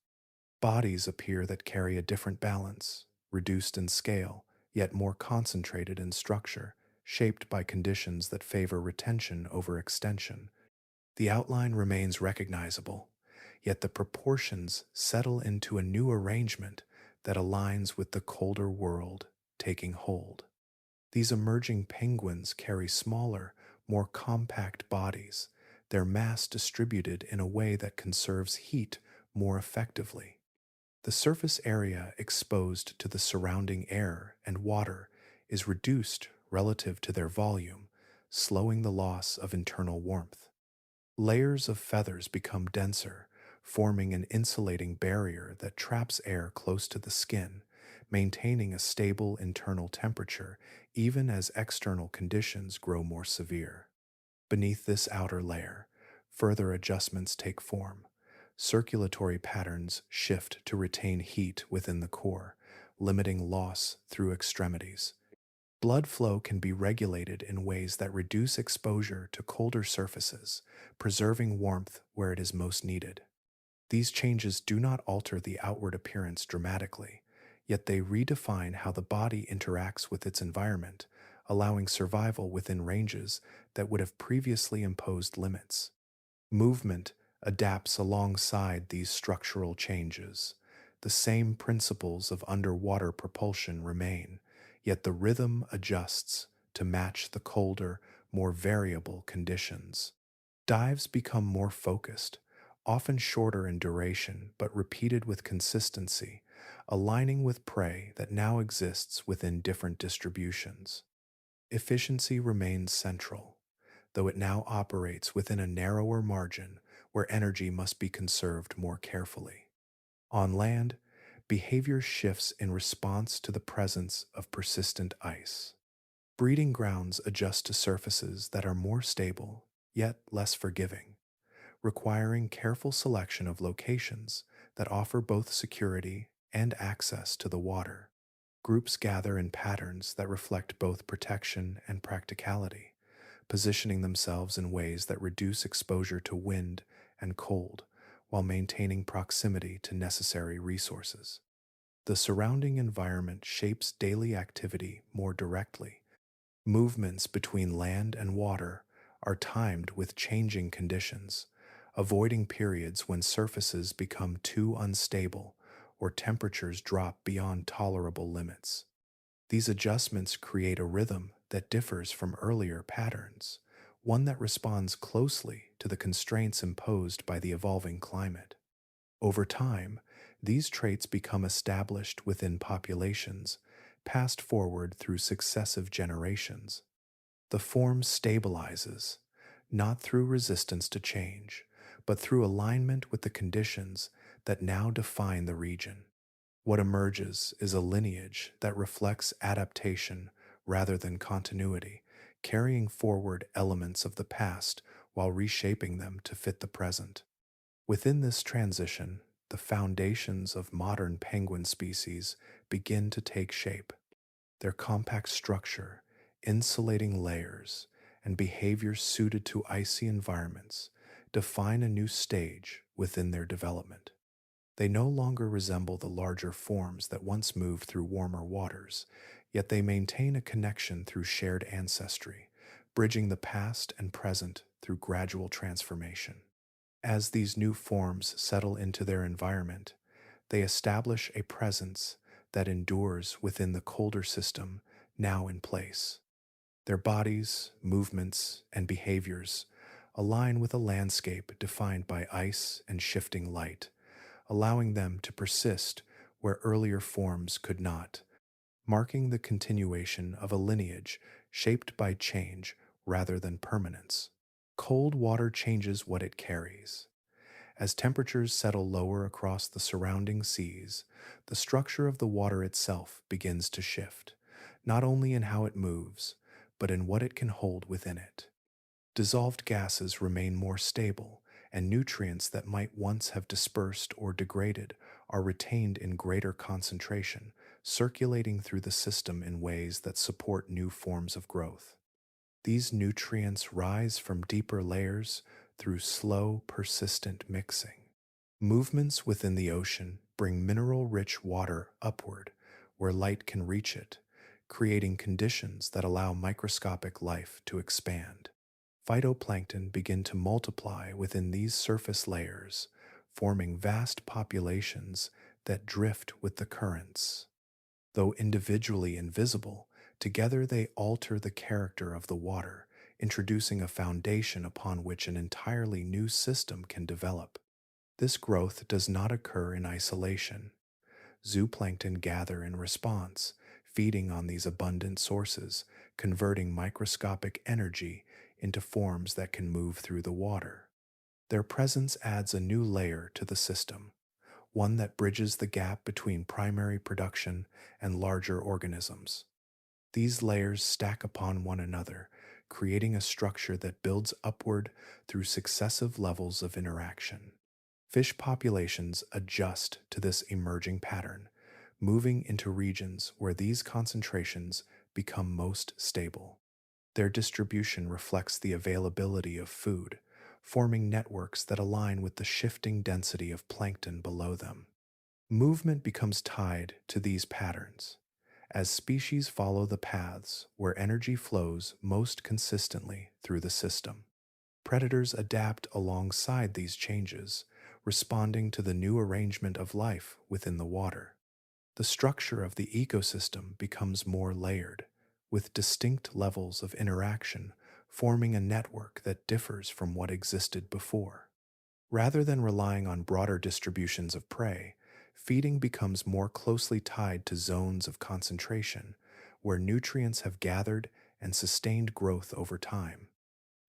Bodies appear that carry a different balance, reduced in scale, yet more concentrated in structure, shaped by conditions that favor retention over extension. The outline remains recognizable, yet the proportions settle into a new arrangement that aligns with the colder world taking hold. These emerging penguins carry smaller, more compact bodies, their mass distributed in a way that conserves heat more effectively. The surface area exposed to the surrounding air and water is reduced relative to their volume, slowing the loss of internal warmth. Layers of feathers become denser, forming an insulating barrier that traps air close to the skin, maintaining a stable internal temperature even as external conditions grow more severe. Beneath this outer layer, further adjustments take form. Circulatory patterns shift to retain heat within the core, limiting loss through extremities. Blood flow can be regulated in ways that reduce exposure to colder surfaces, preserving warmth where it is most needed. These changes do not alter the outward appearance dramatically, yet they redefine how the body interacts with its environment, allowing survival within ranges that would have previously imposed limits. Movement adapts alongside these structural changes. The same principles of underwater propulsion remain, yet the rhythm adjusts to match the colder, more variable conditions. Dives become more focused, often shorter in duration but repeated with consistency, aligning with prey that now exists within different distributions. Efficiency remains central, though it now operates within a narrower margin where energy must be conserved more carefully. On land, behavior shifts in response to the presence of persistent ice. Breeding grounds adjust to surfaces that are more stable, yet less forgiving, requiring careful selection of locations that offer both security and access to the water. Groups gather in patterns that reflect both protection and practicality, positioning themselves in ways that reduce exposure to wind and cold, while maintaining proximity to necessary resources. The surrounding environment shapes daily activity more directly. Movements between land and water are timed with changing conditions, avoiding periods when surfaces become too unstable or temperatures drop beyond tolerable limits. These adjustments create a rhythm that differs from earlier patterns, one that responds closely to the constraints imposed by the evolving climate. Over time, these traits become established within populations, passed forward through successive generations. The form stabilizes, not through resistance to change, but through alignment with the conditions that now define the region. What emerges is a lineage that reflects adaptation rather than continuity, carrying forward elements of the past while reshaping them to fit the present. Within this transition, the foundations of modern penguin species begin to take shape. Their compact structure, insulating layers, and behaviors suited to icy environments define a new stage within their development. They no longer resemble the larger forms that once moved through warmer waters, yet they maintain a connection through shared ancestry, bridging the past and present through gradual transformation. As these new forms settle into their environment, they establish a presence that endures within the colder system now in place. Their bodies, movements, and behaviors align with a landscape defined by ice and shifting light, allowing them to persist where earlier forms could not, marking the continuation of a lineage shaped by change rather than permanence. Cold water changes what it carries. As temperatures settle lower across the surrounding seas, the structure of the water itself begins to shift, not only in how it moves, but in what it can hold within it. Dissolved gases remain more stable, and nutrients that might once have dispersed or degraded are retained in greater concentration, circulating through the system in ways that support new forms of growth. These nutrients rise from deeper layers through slow, persistent mixing. Movements within the ocean bring mineral-rich water upward where light can reach it, creating conditions that allow microscopic life to expand. Phytoplankton begin to multiply within these surface layers, forming vast populations that drift with the currents. Though individually invisible, together they alter the character of the water, introducing a foundation upon which an entirely new system can develop. This growth does not occur in isolation. Zooplankton gather in response, feeding on these abundant sources, converting microscopic energy into forms that can move through the water. Their presence adds a new layer to the system, one that bridges the gap between primary production and larger organisms. These layers stack upon one another, creating a structure that builds upward through successive levels of interaction. Fish populations adjust to this emerging pattern, moving into regions where these concentrations become most stable. Their distribution reflects the availability of food, forming networks that align with the shifting density of plankton below them. Movement becomes tied to these patterns, as species follow the paths where energy flows most consistently through the system. Predators adapt alongside these changes, responding to the new arrangement of life within the water. The structure of the ecosystem becomes more layered, with distinct levels of interaction forming a network that differs from what existed before. Rather than relying on broader distributions of prey, feeding becomes more closely tied to zones of concentration, where nutrients have gathered and sustained growth over time.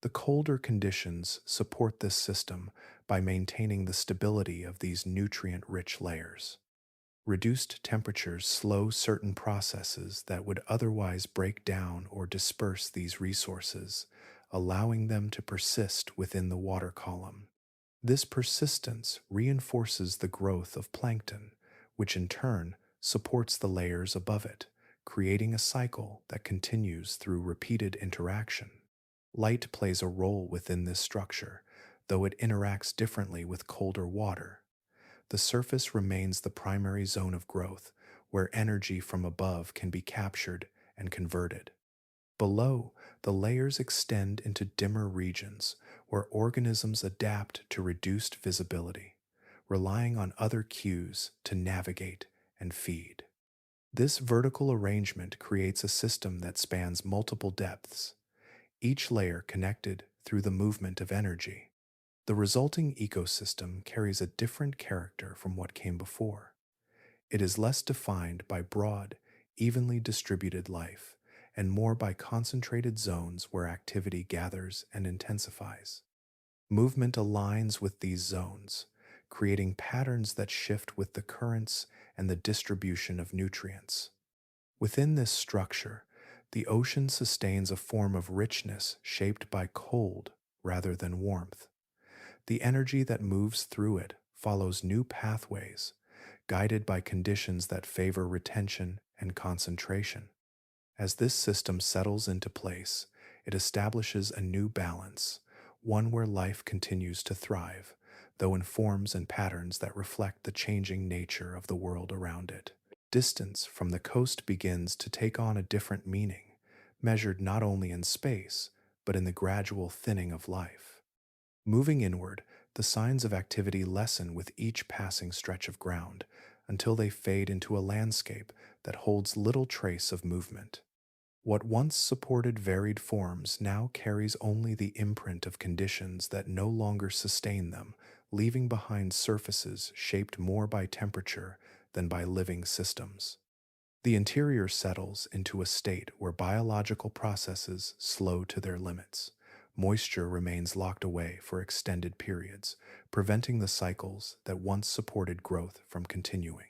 The colder conditions support this system by maintaining the stability of these nutrient-rich layers. Reduced temperatures slow certain processes that would otherwise break down or disperse these resources, allowing them to persist within the water column. This persistence reinforces the growth of plankton, which in turn supports the layers above it, creating a cycle that continues through repeated interaction. Light plays a role within this structure, though it interacts differently with colder water. The surface remains the primary zone of growth, where energy from above can be captured and converted. Below, the layers extend into dimmer regions where organisms adapt to reduced visibility, relying on other cues to navigate and feed. This vertical arrangement creates a system that spans multiple depths, each layer connected through the movement of energy. The resulting ecosystem carries a different character from what came before. It is less defined by broad, evenly distributed life, and more by concentrated zones where activity gathers and intensifies. Movement aligns with these zones, creating patterns that shift with the currents and the distribution of nutrients. Within this structure, the ocean sustains a form of richness shaped by cold rather than warmth. The energy that moves through it follows new pathways, guided by conditions that favor retention and concentration. As this system settles into place, it establishes a new balance, one where life continues to thrive, though in forms and patterns that reflect the changing nature of the world around it. Distance from the coast begins to take on a different meaning, measured not only in space, but in the gradual thinning of life. Moving inward, the signs of activity lessen with each passing stretch of ground, until they fade into a landscape that holds little trace of movement. What once supported varied forms now carries only the imprint of conditions that no longer sustain them, leaving behind surfaces shaped more by temperature than by living systems. The interior settles into a state where biological processes slow to their limits. Moisture remains locked away for extended periods, preventing the cycles that once supported growth from continuing.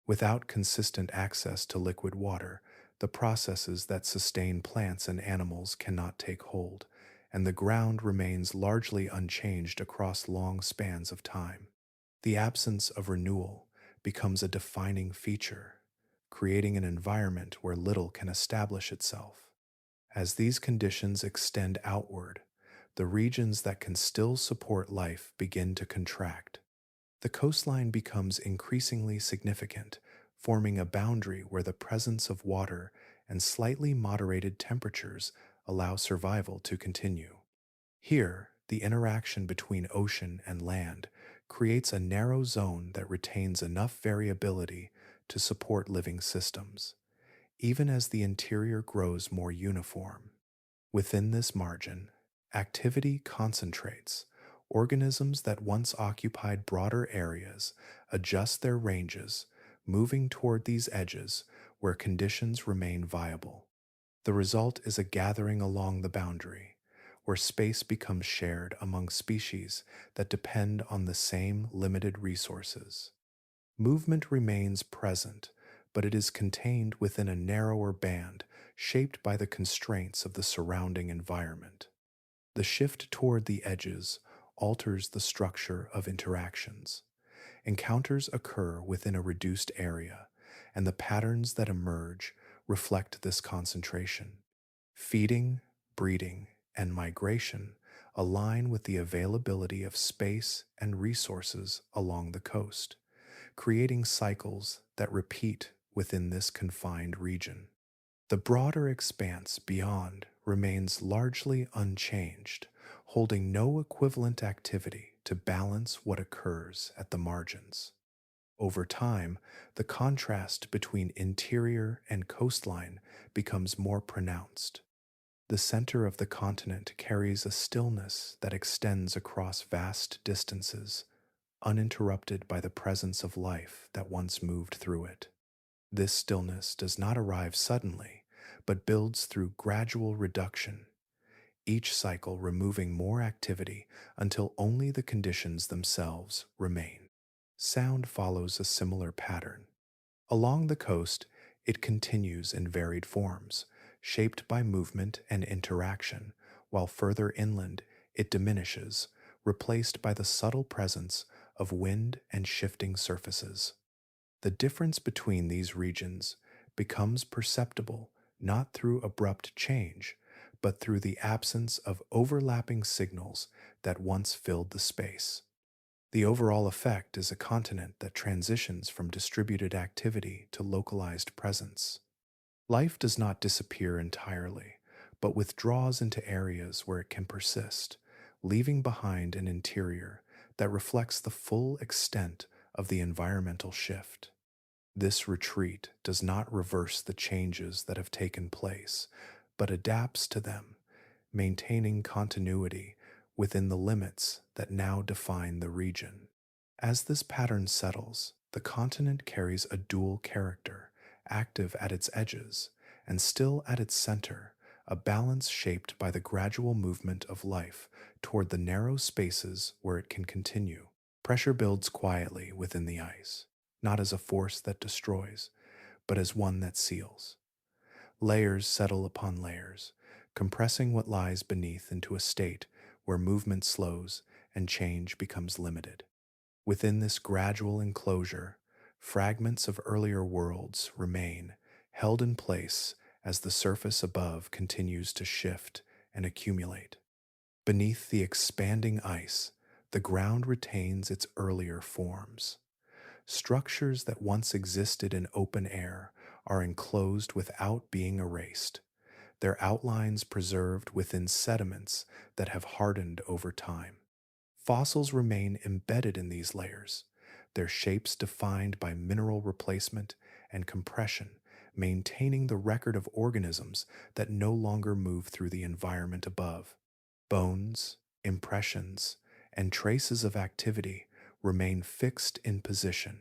Without consistent access to liquid water, the processes that sustain plants and animals cannot take hold, and the ground remains largely unchanged across long spans of time. The absence of renewal becomes a defining feature, creating an environment where little can establish itself. As these conditions extend outward, the regions that can still support life begin to contract. The coastline becomes increasingly significant, forming a boundary where the presence of water and slightly moderated temperatures allow survival to continue. Here, the interaction between ocean and land creates a narrow zone that retains enough variability to support living systems, even as the interior grows more uniform. Within this margin, activity concentrates. Organisms that once occupied broader areas adjust their ranges, moving toward these edges where conditions remain viable. The result is a gathering along the boundary, where space becomes shared among species that depend on the same limited resources. Movement remains present, but it is contained within a narrower band shaped by the constraints of the surrounding environment. The shift toward the edges alters the structure of interactions. Encounters occur within a reduced area, and the patterns that emerge reflect this concentration. Feeding, breeding, and migration align with the availability of space and resources along the coast, creating cycles that repeat within this confined region. The broader expanse beyond remains largely unchanged, holding no equivalent activity to balance what occurs at the margins. Over time, the contrast between interior and coastline becomes more pronounced. The center of the continent carries a stillness that extends across vast distances, uninterrupted by the presence of life that once moved through it. This stillness does not arrive suddenly, but builds through gradual reduction, each cycle removing more activity until only the conditions themselves remain. Sound follows a similar pattern. Along the coast, it continues in varied forms, shaped by movement and interaction, while further inland it diminishes, replaced by the subtle presence of wind and shifting surfaces. The difference between these regions becomes perceptible not through abrupt change, but through the absence of overlapping signals that once filled the space. The overall effect is a continent that transitions from distributed activity to localized presence. Life does not disappear entirely, but withdraws into areas where it can persist, leaving behind an interior that reflects the full extent of the environmental shift. This retreat does not reverse the changes that have taken place, but adapts to them, maintaining continuity within the limits that now define the region. As this pattern settles, the continent carries a dual character, active at its edges and still at its center, a balance shaped by the gradual movement of life toward the narrow spaces where it can continue. Pressure builds quietly within the ice, not as a force that destroys, but as one that seals. Layers settle upon layers, compressing what lies beneath into a state where movement slows and change becomes limited. Within this gradual enclosure, fragments of earlier worlds remain, held in place as the surface above continues to shift and accumulate. Beneath the expanding ice, the ground retains its earlier forms. Structures that once existed in open air are enclosed without being erased, their outlines preserved within sediments that have hardened over time. Fossils remain embedded in these layers, their shapes defined by mineral replacement and compression, maintaining the record of organisms that no longer move through the environment above. Bones, impressions, and traces of activity remain fixed in position,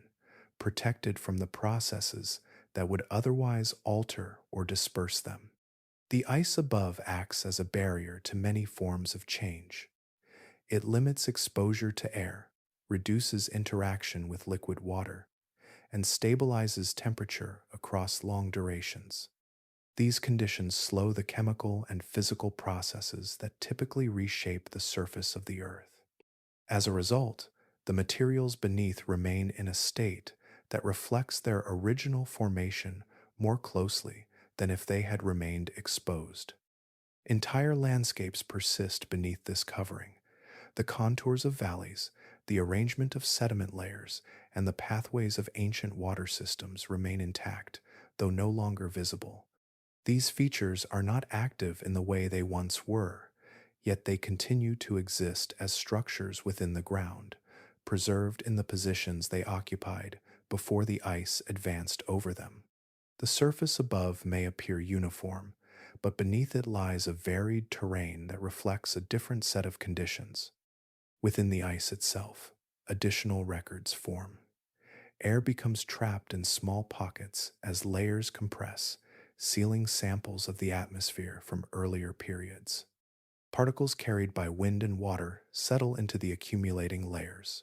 protected from the processes that would otherwise alter or disperse them. The ice above acts as a barrier to many forms of change. It limits exposure to air, reduces interaction with liquid water, and stabilizes temperature across long durations. These conditions slow the chemical and physical processes that typically reshape the surface of the Earth. As a result, the materials beneath remain in a state that reflects their original formation more closely than if they had remained exposed. Entire landscapes persist beneath this covering. The contours of valleys, the arrangement of sediment layers, and the pathways of ancient water systems remain intact, though no longer visible. These features are not active in the way they once were, yet they continue to exist as structures within the ground, preserved in the positions they occupied before the ice advanced over them. The surface above may appear uniform, but beneath it lies a varied terrain that reflects a different set of conditions. Within the ice itself, additional records form. Air becomes trapped in small pockets as layers compress, sealing samples of the atmosphere from earlier periods. Particles carried by wind and water settle into the accumulating layers,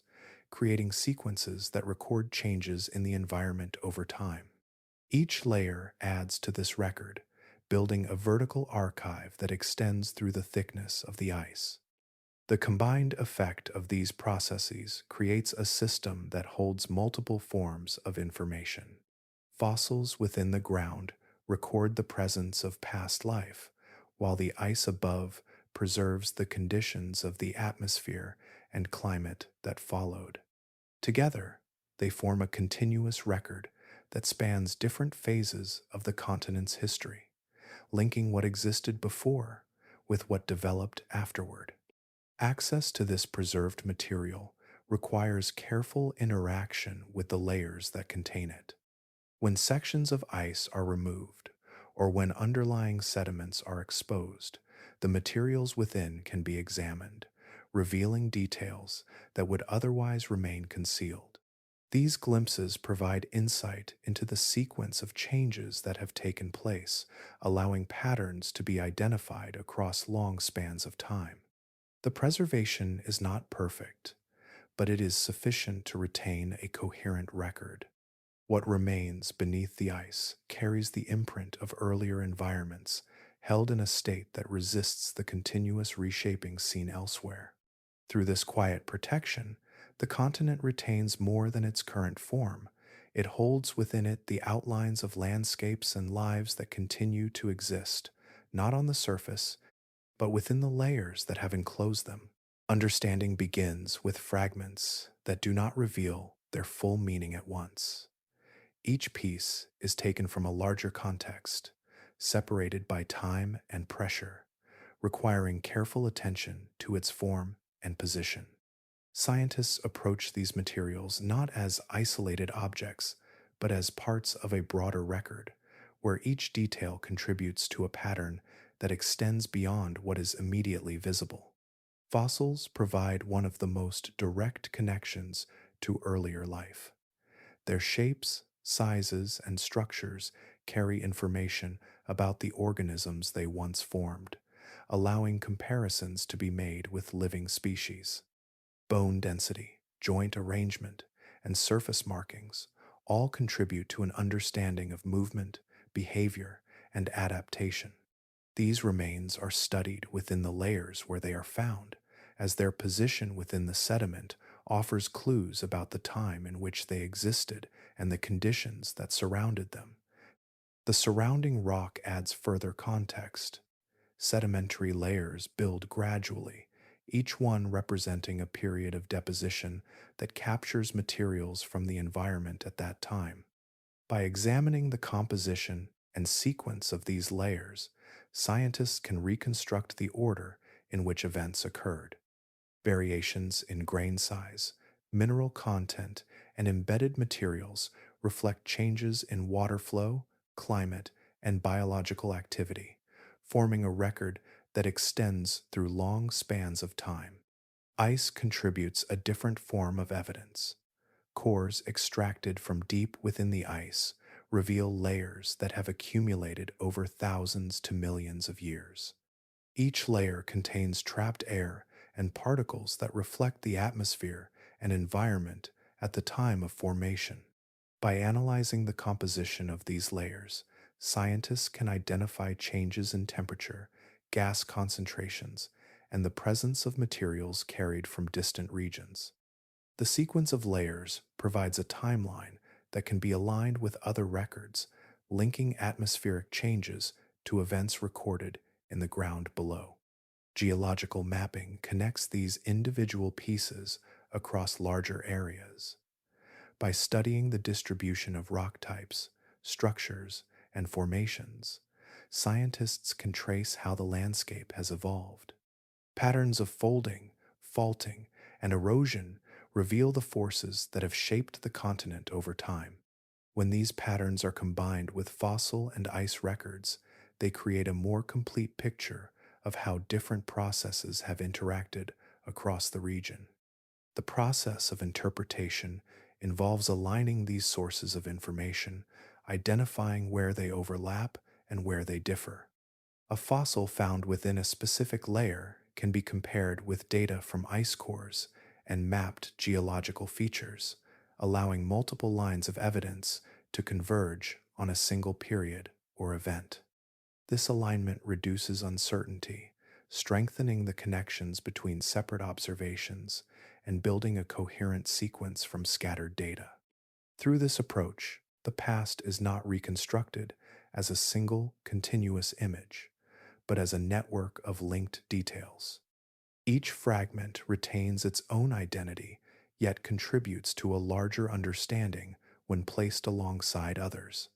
creating sequences that record changes in the environment over time. Each layer adds to this record, building a vertical archive that extends through the thickness of the ice. The combined effect of these processes creates a system that holds multiple forms of information. Fossils within the ground record the presence of past life, while the ice above preserves the conditions of the atmosphere and climate that followed. Together, they form a continuous record that spans different phases of the continent's history, linking what existed before with what developed afterward. Access to this preserved material requires careful interaction with the layers that contain it. When sections of ice are removed, or when underlying sediments are exposed, the materials within can be examined, revealing details that would otherwise remain concealed. These glimpses provide insight into the sequence of changes that have taken place, allowing patterns to be identified across long spans of time. The preservation is not perfect, but it is sufficient to retain a coherent record. What remains beneath the ice carries the imprint of earlier environments, held in a state that resists the continuous reshaping seen elsewhere. Through this quiet protection, the continent retains more than its current form. It holds within it the outlines of landscapes and lives that continue to exist, not on the surface, but within the layers that have enclosed them. Understanding begins with fragments that do not reveal their full meaning at once. Each piece is taken from a larger context, separated by time and pressure, requiring careful attention to its form and position. Scientists approach these materials not as isolated objects, but as parts of a broader record, where each detail contributes to a pattern that extends beyond what is immediately visible. Fossils provide one of the most direct connections to earlier life. Their shapes, sizes, and structures carry information about the organisms they once formed, allowing comparisons to be made with living species. Bone density, joint arrangement, and surface markings all contribute to an understanding of movement, behavior, and adaptation. These remains are studied within the layers where they are found, as their position within the sediment offers clues about the time in which they existed and the conditions that surrounded them. The surrounding rock adds further context. Sedimentary layers build gradually, each one representing a period of deposition that captures materials from the environment at that time. By examining the composition and sequence of these layers, scientists can reconstruct the order in which events occurred. Variations in grain size, mineral content, and embedded materials reflect changes in water flow, climate, and biological activity, forming a record that extends through long spans of time. Ice contributes a different form of evidence. Cores extracted from deep within the ice reveal layers that have accumulated over thousands to millions of years. Each layer contains trapped air and particles that reflect the atmosphere and environment at the time of formation. By analyzing the composition of these layers, scientists can identify changes in temperature, gas concentrations, and the presence of materials carried from distant regions. The sequence of layers provides a timeline that can be aligned with other records, linking atmospheric changes to events recorded in the ground below. Geological mapping connects these individual pieces across larger areas. By studying the distribution of rock types, structures, and formations, scientists can trace how the landscape has evolved. Patterns of folding, faulting, and erosion reveal the forces that have shaped the continent over time. When these patterns are combined with fossil and ice records, they create a more complete picture of how different processes have interacted across the region. The process of interpretation involves aligning these sources of information, identifying where they overlap and where they differ. A fossil found within a specific layer can be compared with data from ice cores and mapped geological features, allowing multiple lines of evidence to converge on a single period or event. This alignment reduces uncertainty, strengthening the connections between separate observations and building a coherent sequence from scattered data. Through this approach, the past is not reconstructed as a single, continuous image, but as a network of linked details. Each fragment retains its own identity, yet contributes to a larger understanding when placed alongside others.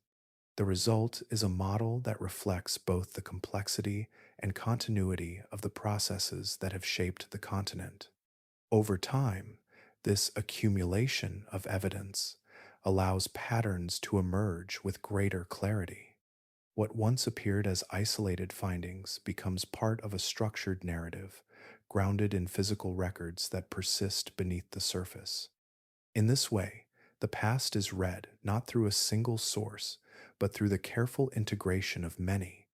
The result is a model that reflects both the complexity and continuity of the processes that have shaped the continent. Over time, this accumulation of evidence allows patterns to emerge with greater clarity. What once appeared as isolated findings becomes part of a structured narrative, grounded in physical records that persist beneath the surface. In this way, the past is read not through a single source, but through the careful integration of many,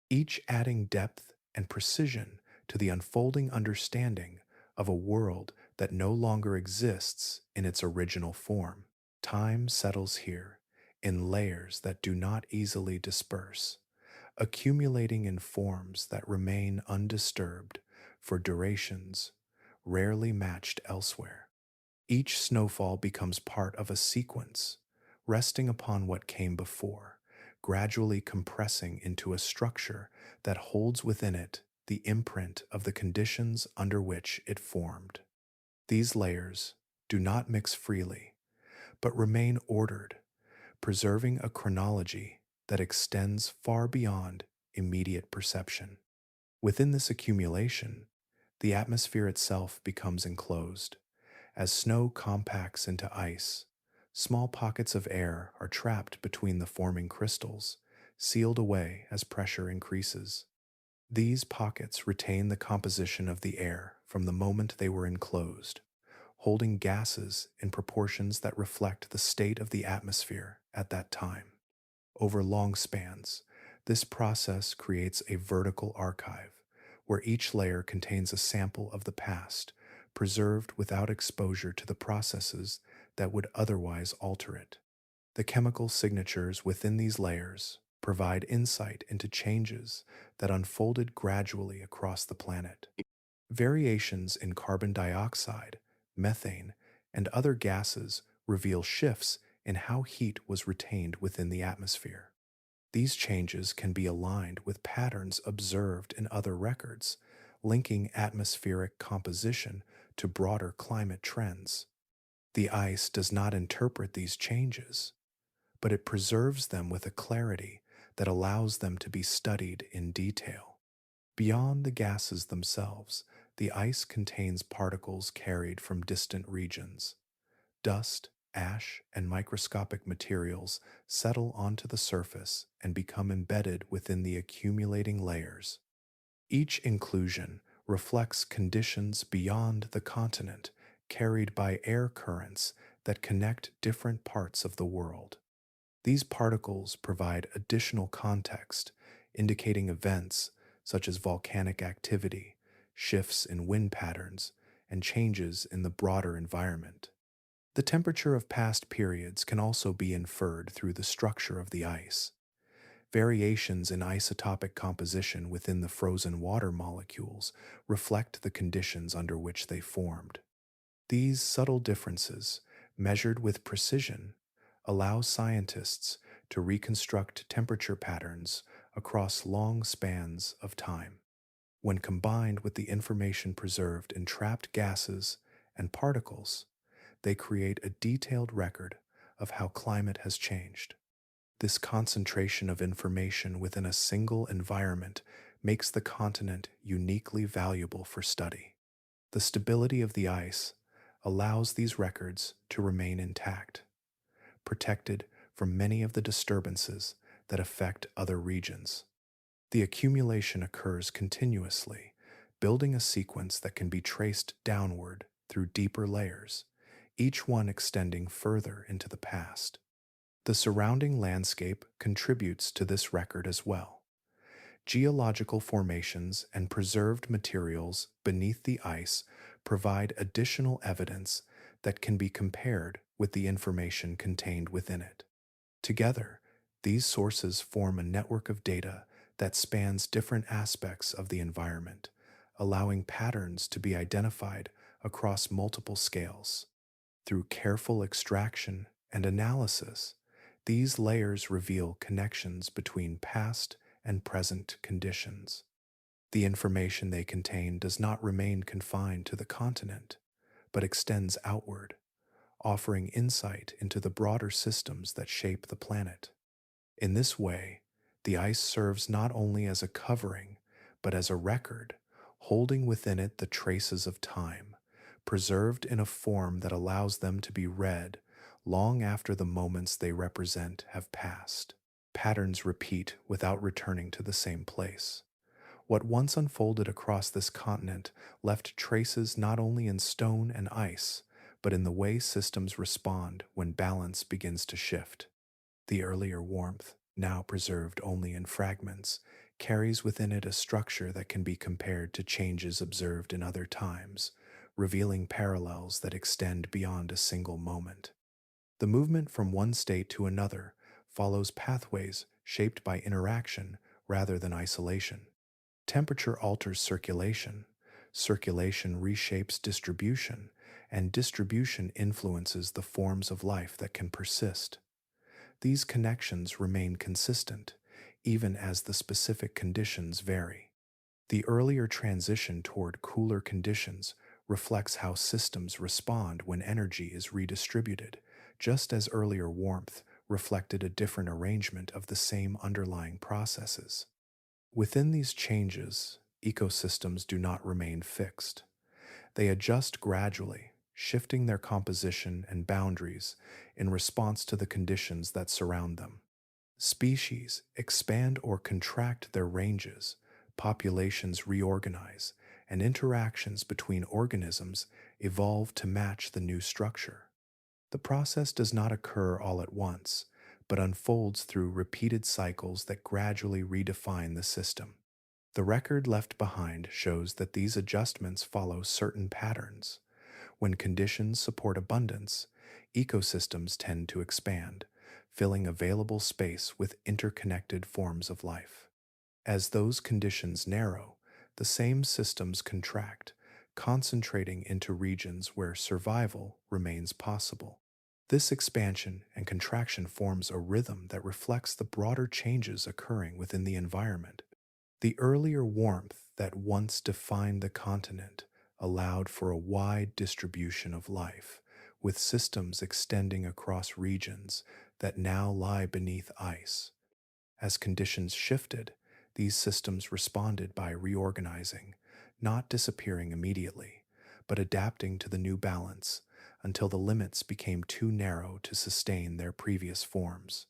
each adding depth and precision to the unfolding understanding of a world that no longer exists in its original form. Time settles here in layers that do not easily disperse, accumulating in forms that remain undisturbed for durations rarely matched elsewhere. Each snowfall becomes part of a sequence, resting upon what came before, gradually compressing into a structure that holds within it the imprint of the conditions under which it formed. These layers do not mix freely, but remain ordered, preserving a chronology that extends far beyond immediate perception. Within this accumulation, the atmosphere itself becomes enclosed. As snow compacts into ice, small pockets of air are trapped between the forming crystals, sealed away as pressure increases. These pockets retain the composition of the air from the moment they were enclosed, holding gases in proportions that reflect the state of the atmosphere at that time. Over long spans, this process creates a vertical archive, where each layer contains a sample of the past, preserved without exposure to the processes that would otherwise alter it. The chemical signatures within these layers provide insight into changes that unfolded gradually across the planet. Variations in carbon dioxide, methane, and other gases reveal shifts in how heat was retained within the atmosphere. These changes can be aligned with patterns observed in other records, linking atmospheric composition to broader climate trends. The ice does not interpret these changes, but it preserves them with a clarity that allows them to be studied in detail. Beyond the gases themselves, the ice contains particles carried from distant regions. Dust, ash, and microscopic materials settle onto the surface and become embedded within the accumulating layers. Each inclusion reflects conditions beyond the continent, carried by air currents that connect different parts of the world. These particles provide additional context, indicating events such as volcanic activity, shifts in wind patterns, and changes in the broader environment. The temperature of past periods can also be inferred through the structure of the ice. Variations in isotopic composition within the frozen water molecules reflect the conditions under which they formed. These subtle differences, measured with precision, allow scientists to reconstruct temperature patterns across long spans of time. When combined with the information preserved in trapped gases and particles, they create a detailed record of how climate has changed. This concentration of information within a single environment makes the continent uniquely valuable for study. The stability of the ice allows these records to remain intact, protected from many of the disturbances that affect other regions. The accumulation occurs continuously, building a sequence that can be traced downward through deeper layers, each one extending further into the past. The surrounding landscape contributes to this record as well. Geological formations and preserved materials beneath the ice provide additional evidence that can be compared with the information contained within it. Together, these sources form a network of data that spans different aspects of the environment, allowing patterns to be identified across multiple scales. Through careful extraction and analysis, these layers reveal connections between past and present conditions. The information they contain does not remain confined to the continent, but extends outward, offering insight into the broader systems that shape the planet. In this way, the ice serves not only as a covering, but as a record, holding within it the traces of time, preserved in a form that allows them to be read long after the moments they represent have passed. Patterns repeat without returning to the same place. What once unfolded across this continent left traces not only in stone and ice, but in the way systems respond when balance begins to shift. The earlier warmth, now preserved only in fragments, carries within it a structure that can be compared to changes observed in other times, revealing parallels that extend beyond a single moment. The movement from one state to another follows pathways shaped by interaction rather than isolation. Temperature alters circulation, circulation reshapes distribution, and distribution influences the forms of life that can persist. These connections remain consistent, even as the specific conditions vary. The earlier transition toward cooler conditions reflects how systems respond when energy is redistributed, just as earlier warmth reflected a different arrangement of the same underlying processes. Within these changes, ecosystems do not remain fixed. They adjust gradually, shifting their composition and boundaries in response to the conditions that surround them. Species expand or contract their ranges, populations reorganize, and interactions between organisms evolve to match the new structure. The process does not occur all at once, but unfolds through repeated cycles that gradually redefine the system. The record left behind shows that these adjustments follow certain patterns. When conditions support abundance, ecosystems tend to expand, filling available space with interconnected forms of life. As those conditions narrow, the same systems contract, concentrating into regions where survival remains possible. This expansion and contraction forms a rhythm that reflects the broader changes occurring within the environment. The earlier warmth that once defined the continent allowed for a wide distribution of life, with systems extending across regions that now lie beneath ice. As conditions shifted, these systems responded by reorganizing, not disappearing immediately, but adapting to the new balance until the limits became too narrow to sustain their previous forms.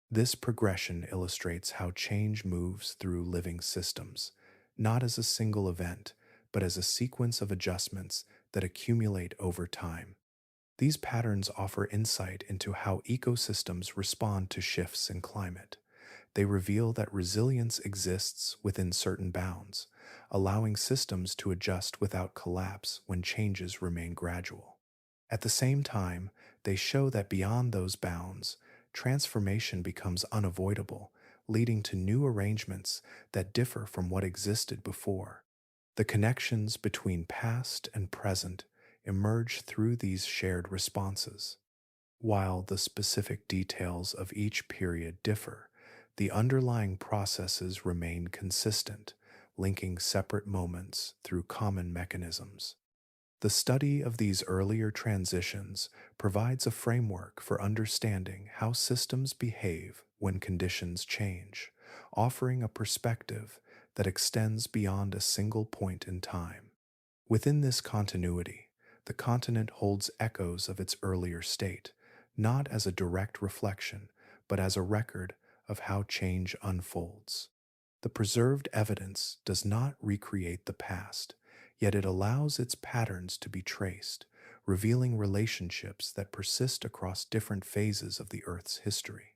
This progression illustrates how change moves through living systems, not as a single event, but as a sequence of adjustments that accumulate over time. These patterns offer insight into how ecosystems respond to shifts in climate. They reveal that resilience exists within certain bounds, allowing systems to adjust without collapse when changes remain gradual. At the same time, they show that beyond those bounds, transformation becomes unavoidable, leading to new arrangements that differ from what existed before. The connections between past and present emerge through these shared responses. While the specific details of each period differ, the underlying processes remain consistent, linking separate moments through common mechanisms. The study of these earlier transitions provides a framework for understanding how systems behave when conditions change, offering a perspective that extends beyond a single point in time. Within this continuity, the continent holds echoes of its earlier state, not as a direct reflection, but as a record of how change unfolds. The preserved evidence does not recreate the past, yet it allows its patterns to be traced, revealing relationships that persist across different phases of the Earth's history.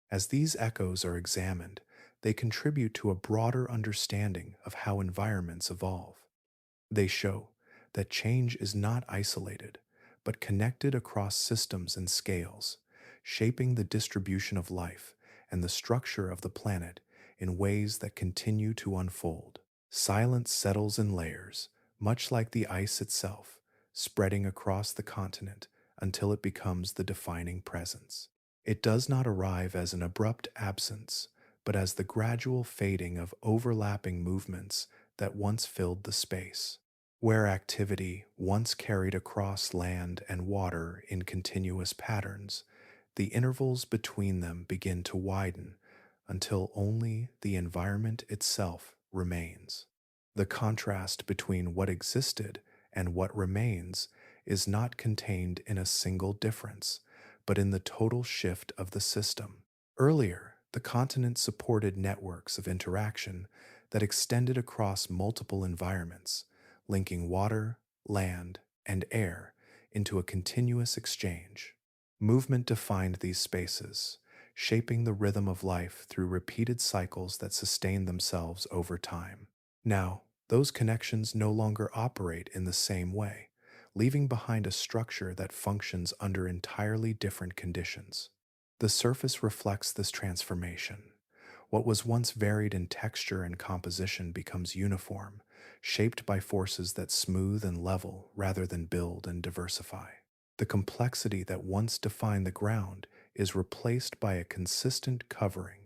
As these echoes are examined, they contribute to a broader understanding of how environments evolve. They show that change is not isolated, but connected across systems and scales, shaping the distribution of life and the structure of the planet in ways that continue to unfold. Silence settles in layers, much like the ice itself, spreading across the continent until it becomes the defining presence. It does not arrive as an abrupt absence, but as the gradual fading of overlapping movements that once filled the space. Where activity once carried across land and water in continuous patterns, the intervals between them begin to widen until only the environment itself remains. The contrast between what existed and what remains is not contained in a single difference, but in the total shift of the system. Earlier, the continent supported networks of interaction that extended across multiple environments, linking water, land, and air into a continuous exchange. Movement defined these spaces, shaping the rhythm of life through repeated cycles that sustain themselves over time. Now, those connections no longer operate in the same way, leaving behind a structure that functions under entirely different conditions. The surface reflects this transformation. What was once varied in texture and composition becomes uniform, shaped by forces that smooth and level rather than build and diversify. The complexity that once defined the ground is replaced by a consistent covering,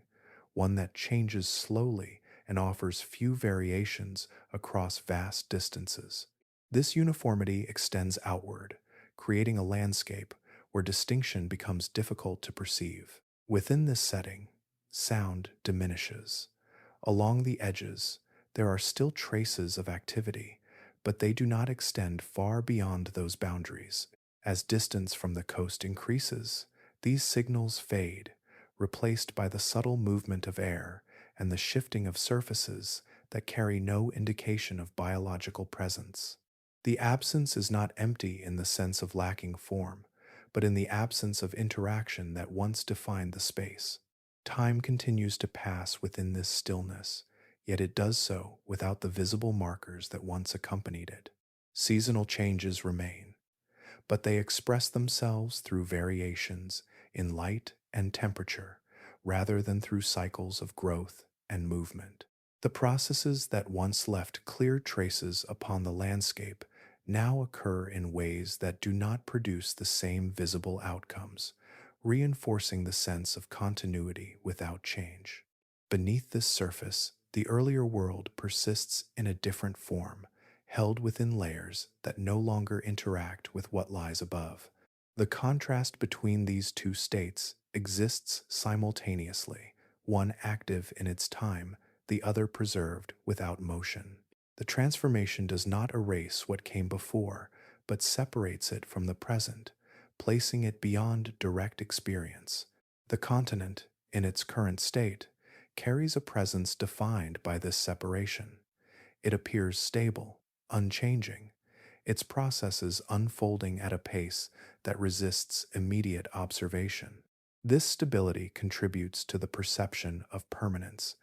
one that changes slowly and offers few variations across vast distances. This uniformity extends outward, creating a landscape where distinction becomes difficult to perceive. Within this setting, sound diminishes. Along the edges, there are still traces of activity, but they do not extend far beyond those boundaries. As distance from the coast increases, these signals fade, replaced by the subtle movement of air and the shifting of surfaces that carry no indication of biological presence. The absence is not empty in the sense of lacking form, but in the absence of interaction that once defined the space. Time continues to pass within this stillness, yet it does so without the visible markers that once accompanied it. Seasonal changes remain, but they express themselves through variations in light and temperature rather than through cycles of growth and movement. The processes that once left clear traces upon the landscape now occur in ways that do not produce the same visible outcomes, reinforcing the sense of continuity without change. Beneath this surface, the earlier world persists in a different form, held within layers that no longer interact with what lies above. The contrast between these two states exists simultaneously, one active in its time, the other preserved without motion. The transformation does not erase what came before, but separates it from the present, placing it beyond direct experience. The continent, in its current state, carries a presence defined by this separation. It appears stable, unchanging, its processes unfolding at a pace that resists immediate observation. This stability contributes to the perception of permanence,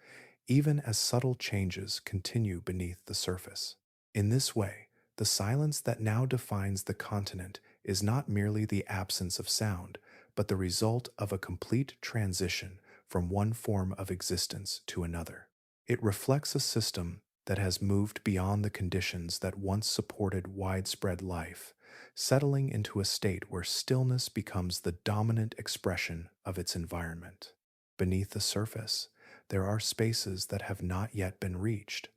even as subtle changes continue beneath the surface. In this way, the silence that now defines the continent is not merely the absence of sound, but the result of a complete transition from one form of existence to another. It reflects a system that has moved beyond the conditions that once supported widespread life, settling into a state where stillness becomes the dominant expression of its environment. Beneath the surface, there are spaces that have not yet been reached,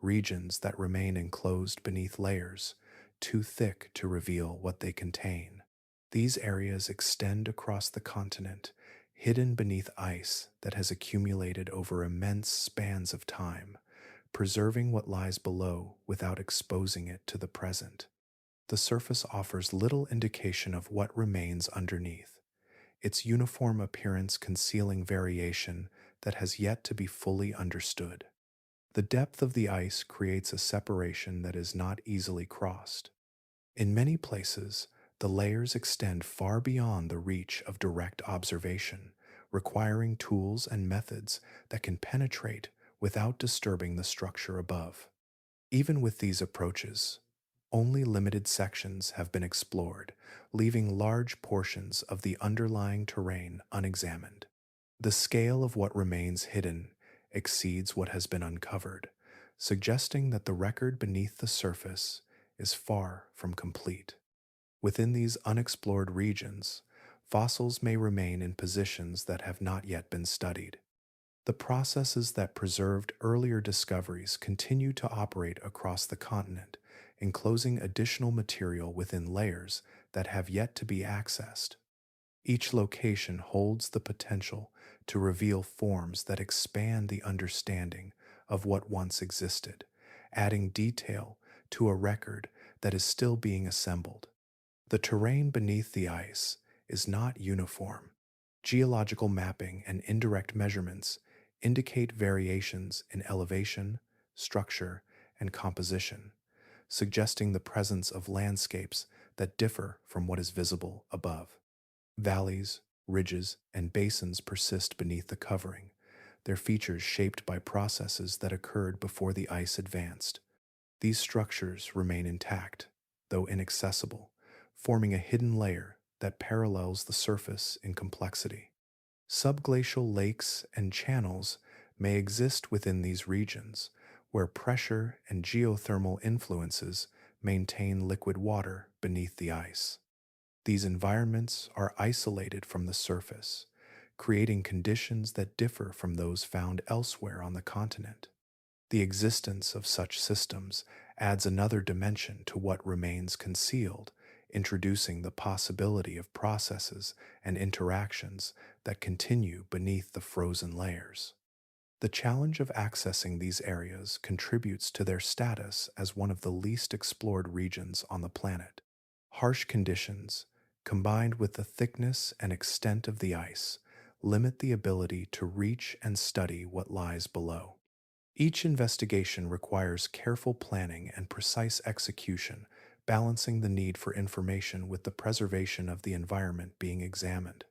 regions that remain enclosed beneath layers, too thick to reveal what they contain. These areas extend across the continent, hidden beneath ice that has accumulated over immense spans of time, preserving what lies below without exposing it to the present. The surface offers little indication of what remains underneath, its uniform appearance concealing variation that has yet to be fully understood. The depth of the ice creates a separation that is not easily crossed. In many places, the layers extend far beyond the reach of direct observation, requiring tools and methods that can penetrate without disturbing the structure above. Even with these approaches, only limited sections have been explored, leaving large portions of the underlying terrain unexamined. The scale of what remains hidden exceeds what has been uncovered, suggesting that the record beneath the surface is far from complete. Within these unexplored regions, fossils may remain in positions that have not yet been studied. The processes that preserved earlier discoveries continue to operate across the continent, enclosing additional material within layers that have yet to be accessed. Each location holds the potential to reveal forms that expand the understanding of what once existed, adding detail to a record that is still being assembled. The terrain beneath the ice is not uniform. Geological mapping and indirect measurements indicate variations in elevation, structure, and composition, suggesting the presence of landscapes that differ from what is visible above. Valleys, ridges, and basins persist beneath the covering, their features shaped by processes that occurred before the ice advanced. These structures remain intact, though inaccessible, forming a hidden layer that parallels the surface in complexity. Subglacial lakes and channels may exist within these regions, where pressure and geothermal influences maintain liquid water beneath the ice. These environments are isolated from the surface, creating conditions that differ from those found elsewhere on the continent. The existence of such systems adds another dimension to what remains concealed, introducing the possibility of processes and interactions that continue beneath the frozen layers. The challenge of accessing these areas contributes to their status as one of the least explored regions on the planet. Harsh conditions, combined with the thickness and extent of the ice, limit the ability to reach and study what lies below. Each investigation requires careful planning and precise execution, balancing the need for information with the preservation of the environment being examined.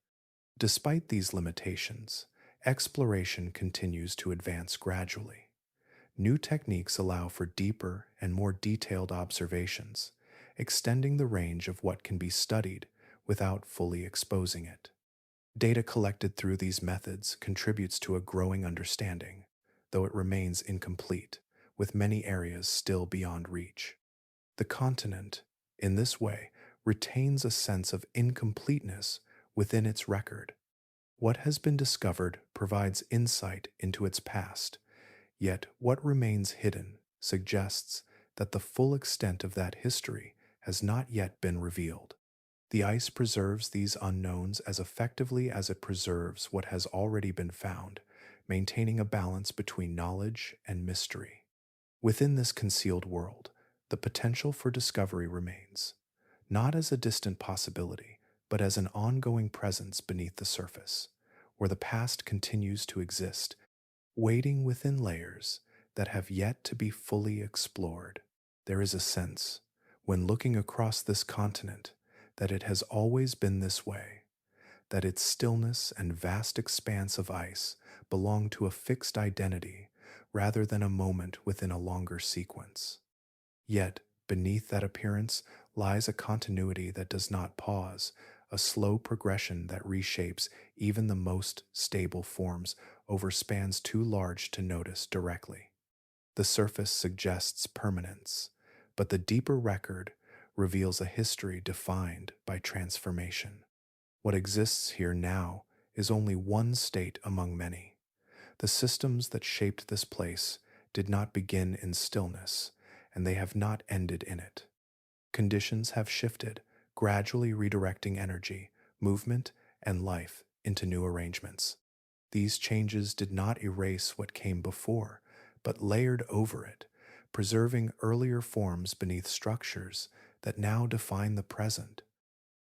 Despite these limitations, exploration continues to advance gradually. New techniques allow for deeper and more detailed observations, extending the range of what can be studied without fully exposing it. Data collected through these methods contributes to a growing understanding, though it remains incomplete, with many areas still beyond reach. The continent, in this way, retains a sense of incompleteness within its record. What has been discovered provides insight into its past, yet what remains hidden suggests that the full extent of that history has not yet been revealed. The ice preserves these unknowns as effectively as it preserves what has already been found, maintaining a balance between knowledge and mystery. Within this concealed world, the potential for discovery remains, not as a distant possibility, but as an ongoing presence beneath the surface, where the past continues to exist, waiting within layers that have yet to be fully explored. There is a sense, when looking across this continent, that it has always been this way, that its stillness and vast expanse of ice belong to a fixed identity rather than a moment within a longer sequence. Yet, beneath that appearance lies a continuity that does not pause, a slow progression that reshapes even the most stable forms over spans too large to notice directly. The surface suggests permanence, but the deeper record reveals a history defined by transformation. What exists here now is only one state among many. The systems that shaped this place did not begin in stillness, and they have not ended in it. Conditions have shifted, gradually redirecting energy, movement, and life into new arrangements. These changes did not erase what came before, but layered over it, preserving earlier forms beneath structures that now define the present.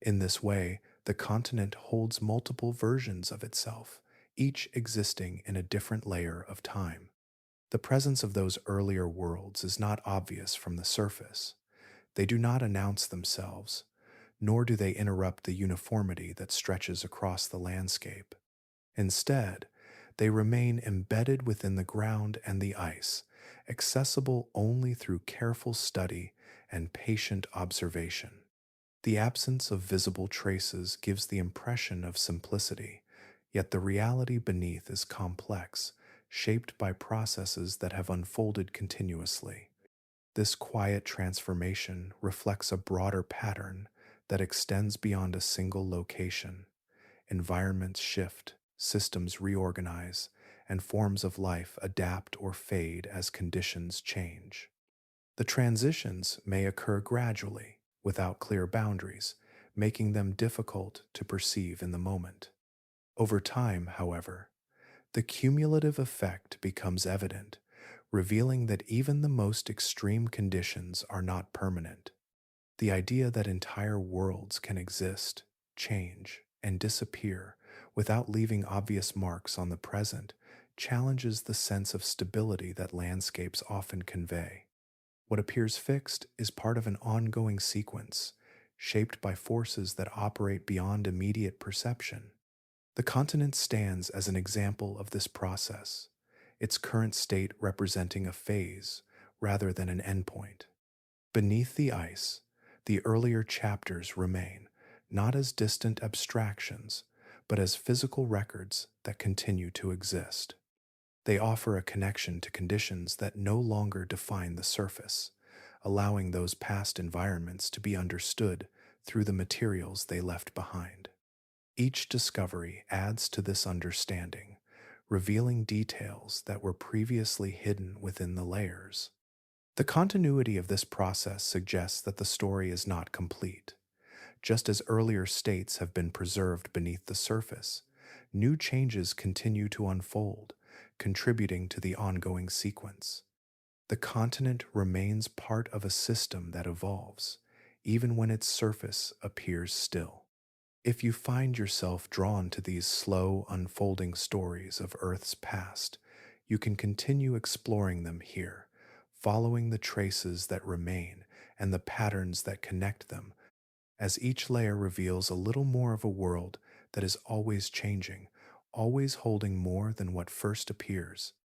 In this way, the continent holds multiple versions of itself, each existing in a different layer of time. The presence of those earlier worlds is not obvious from the surface. They do not announce themselves, nor do they interrupt the uniformity that stretches across the landscape. Instead, they remain embedded within the ground and the ice, accessible only through careful study and patient observation. The absence of visible traces gives the impression of simplicity, yet the reality beneath is complex, shaped by processes that have unfolded continuously. This quiet transformation reflects a broader pattern that extends beyond a single location. Environments shift, systems reorganize, and forms of life adapt or fade as conditions change. The transitions may occur gradually, without clear boundaries, making them difficult to perceive in the moment. Over time, however, the cumulative effect becomes evident, revealing that even the most extreme conditions are not permanent. The idea that entire worlds can exist, change, and disappear without leaving obvious marks on the present challenges the sense of stability that landscapes often convey. What appears fixed is part of an ongoing sequence, shaped by forces that operate beyond immediate perception. The continent stands as an example of this process, its current state representing a phase rather than an endpoint. Beneath the ice, the earlier chapters remain, not as distant abstractions, but as physical records that continue to exist. They offer a connection to conditions that no longer define the surface, allowing those past environments to be understood through the materials they left behind. Each discovery adds to this understanding, revealing details that were previously hidden within the layers. The continuity of this process suggests that the story is not complete. Just as earlier states have been preserved beneath the surface, new changes continue to unfold, contributing to the ongoing sequence. The continent remains part of a system that evolves, even when its surface appears still. If you find yourself drawn to these slow, unfolding stories of Earth's past, you can continue exploring them here, following the traces that remain and the patterns that connect them, as each layer reveals a little more of a world that is always changing, always holding more than what first appears.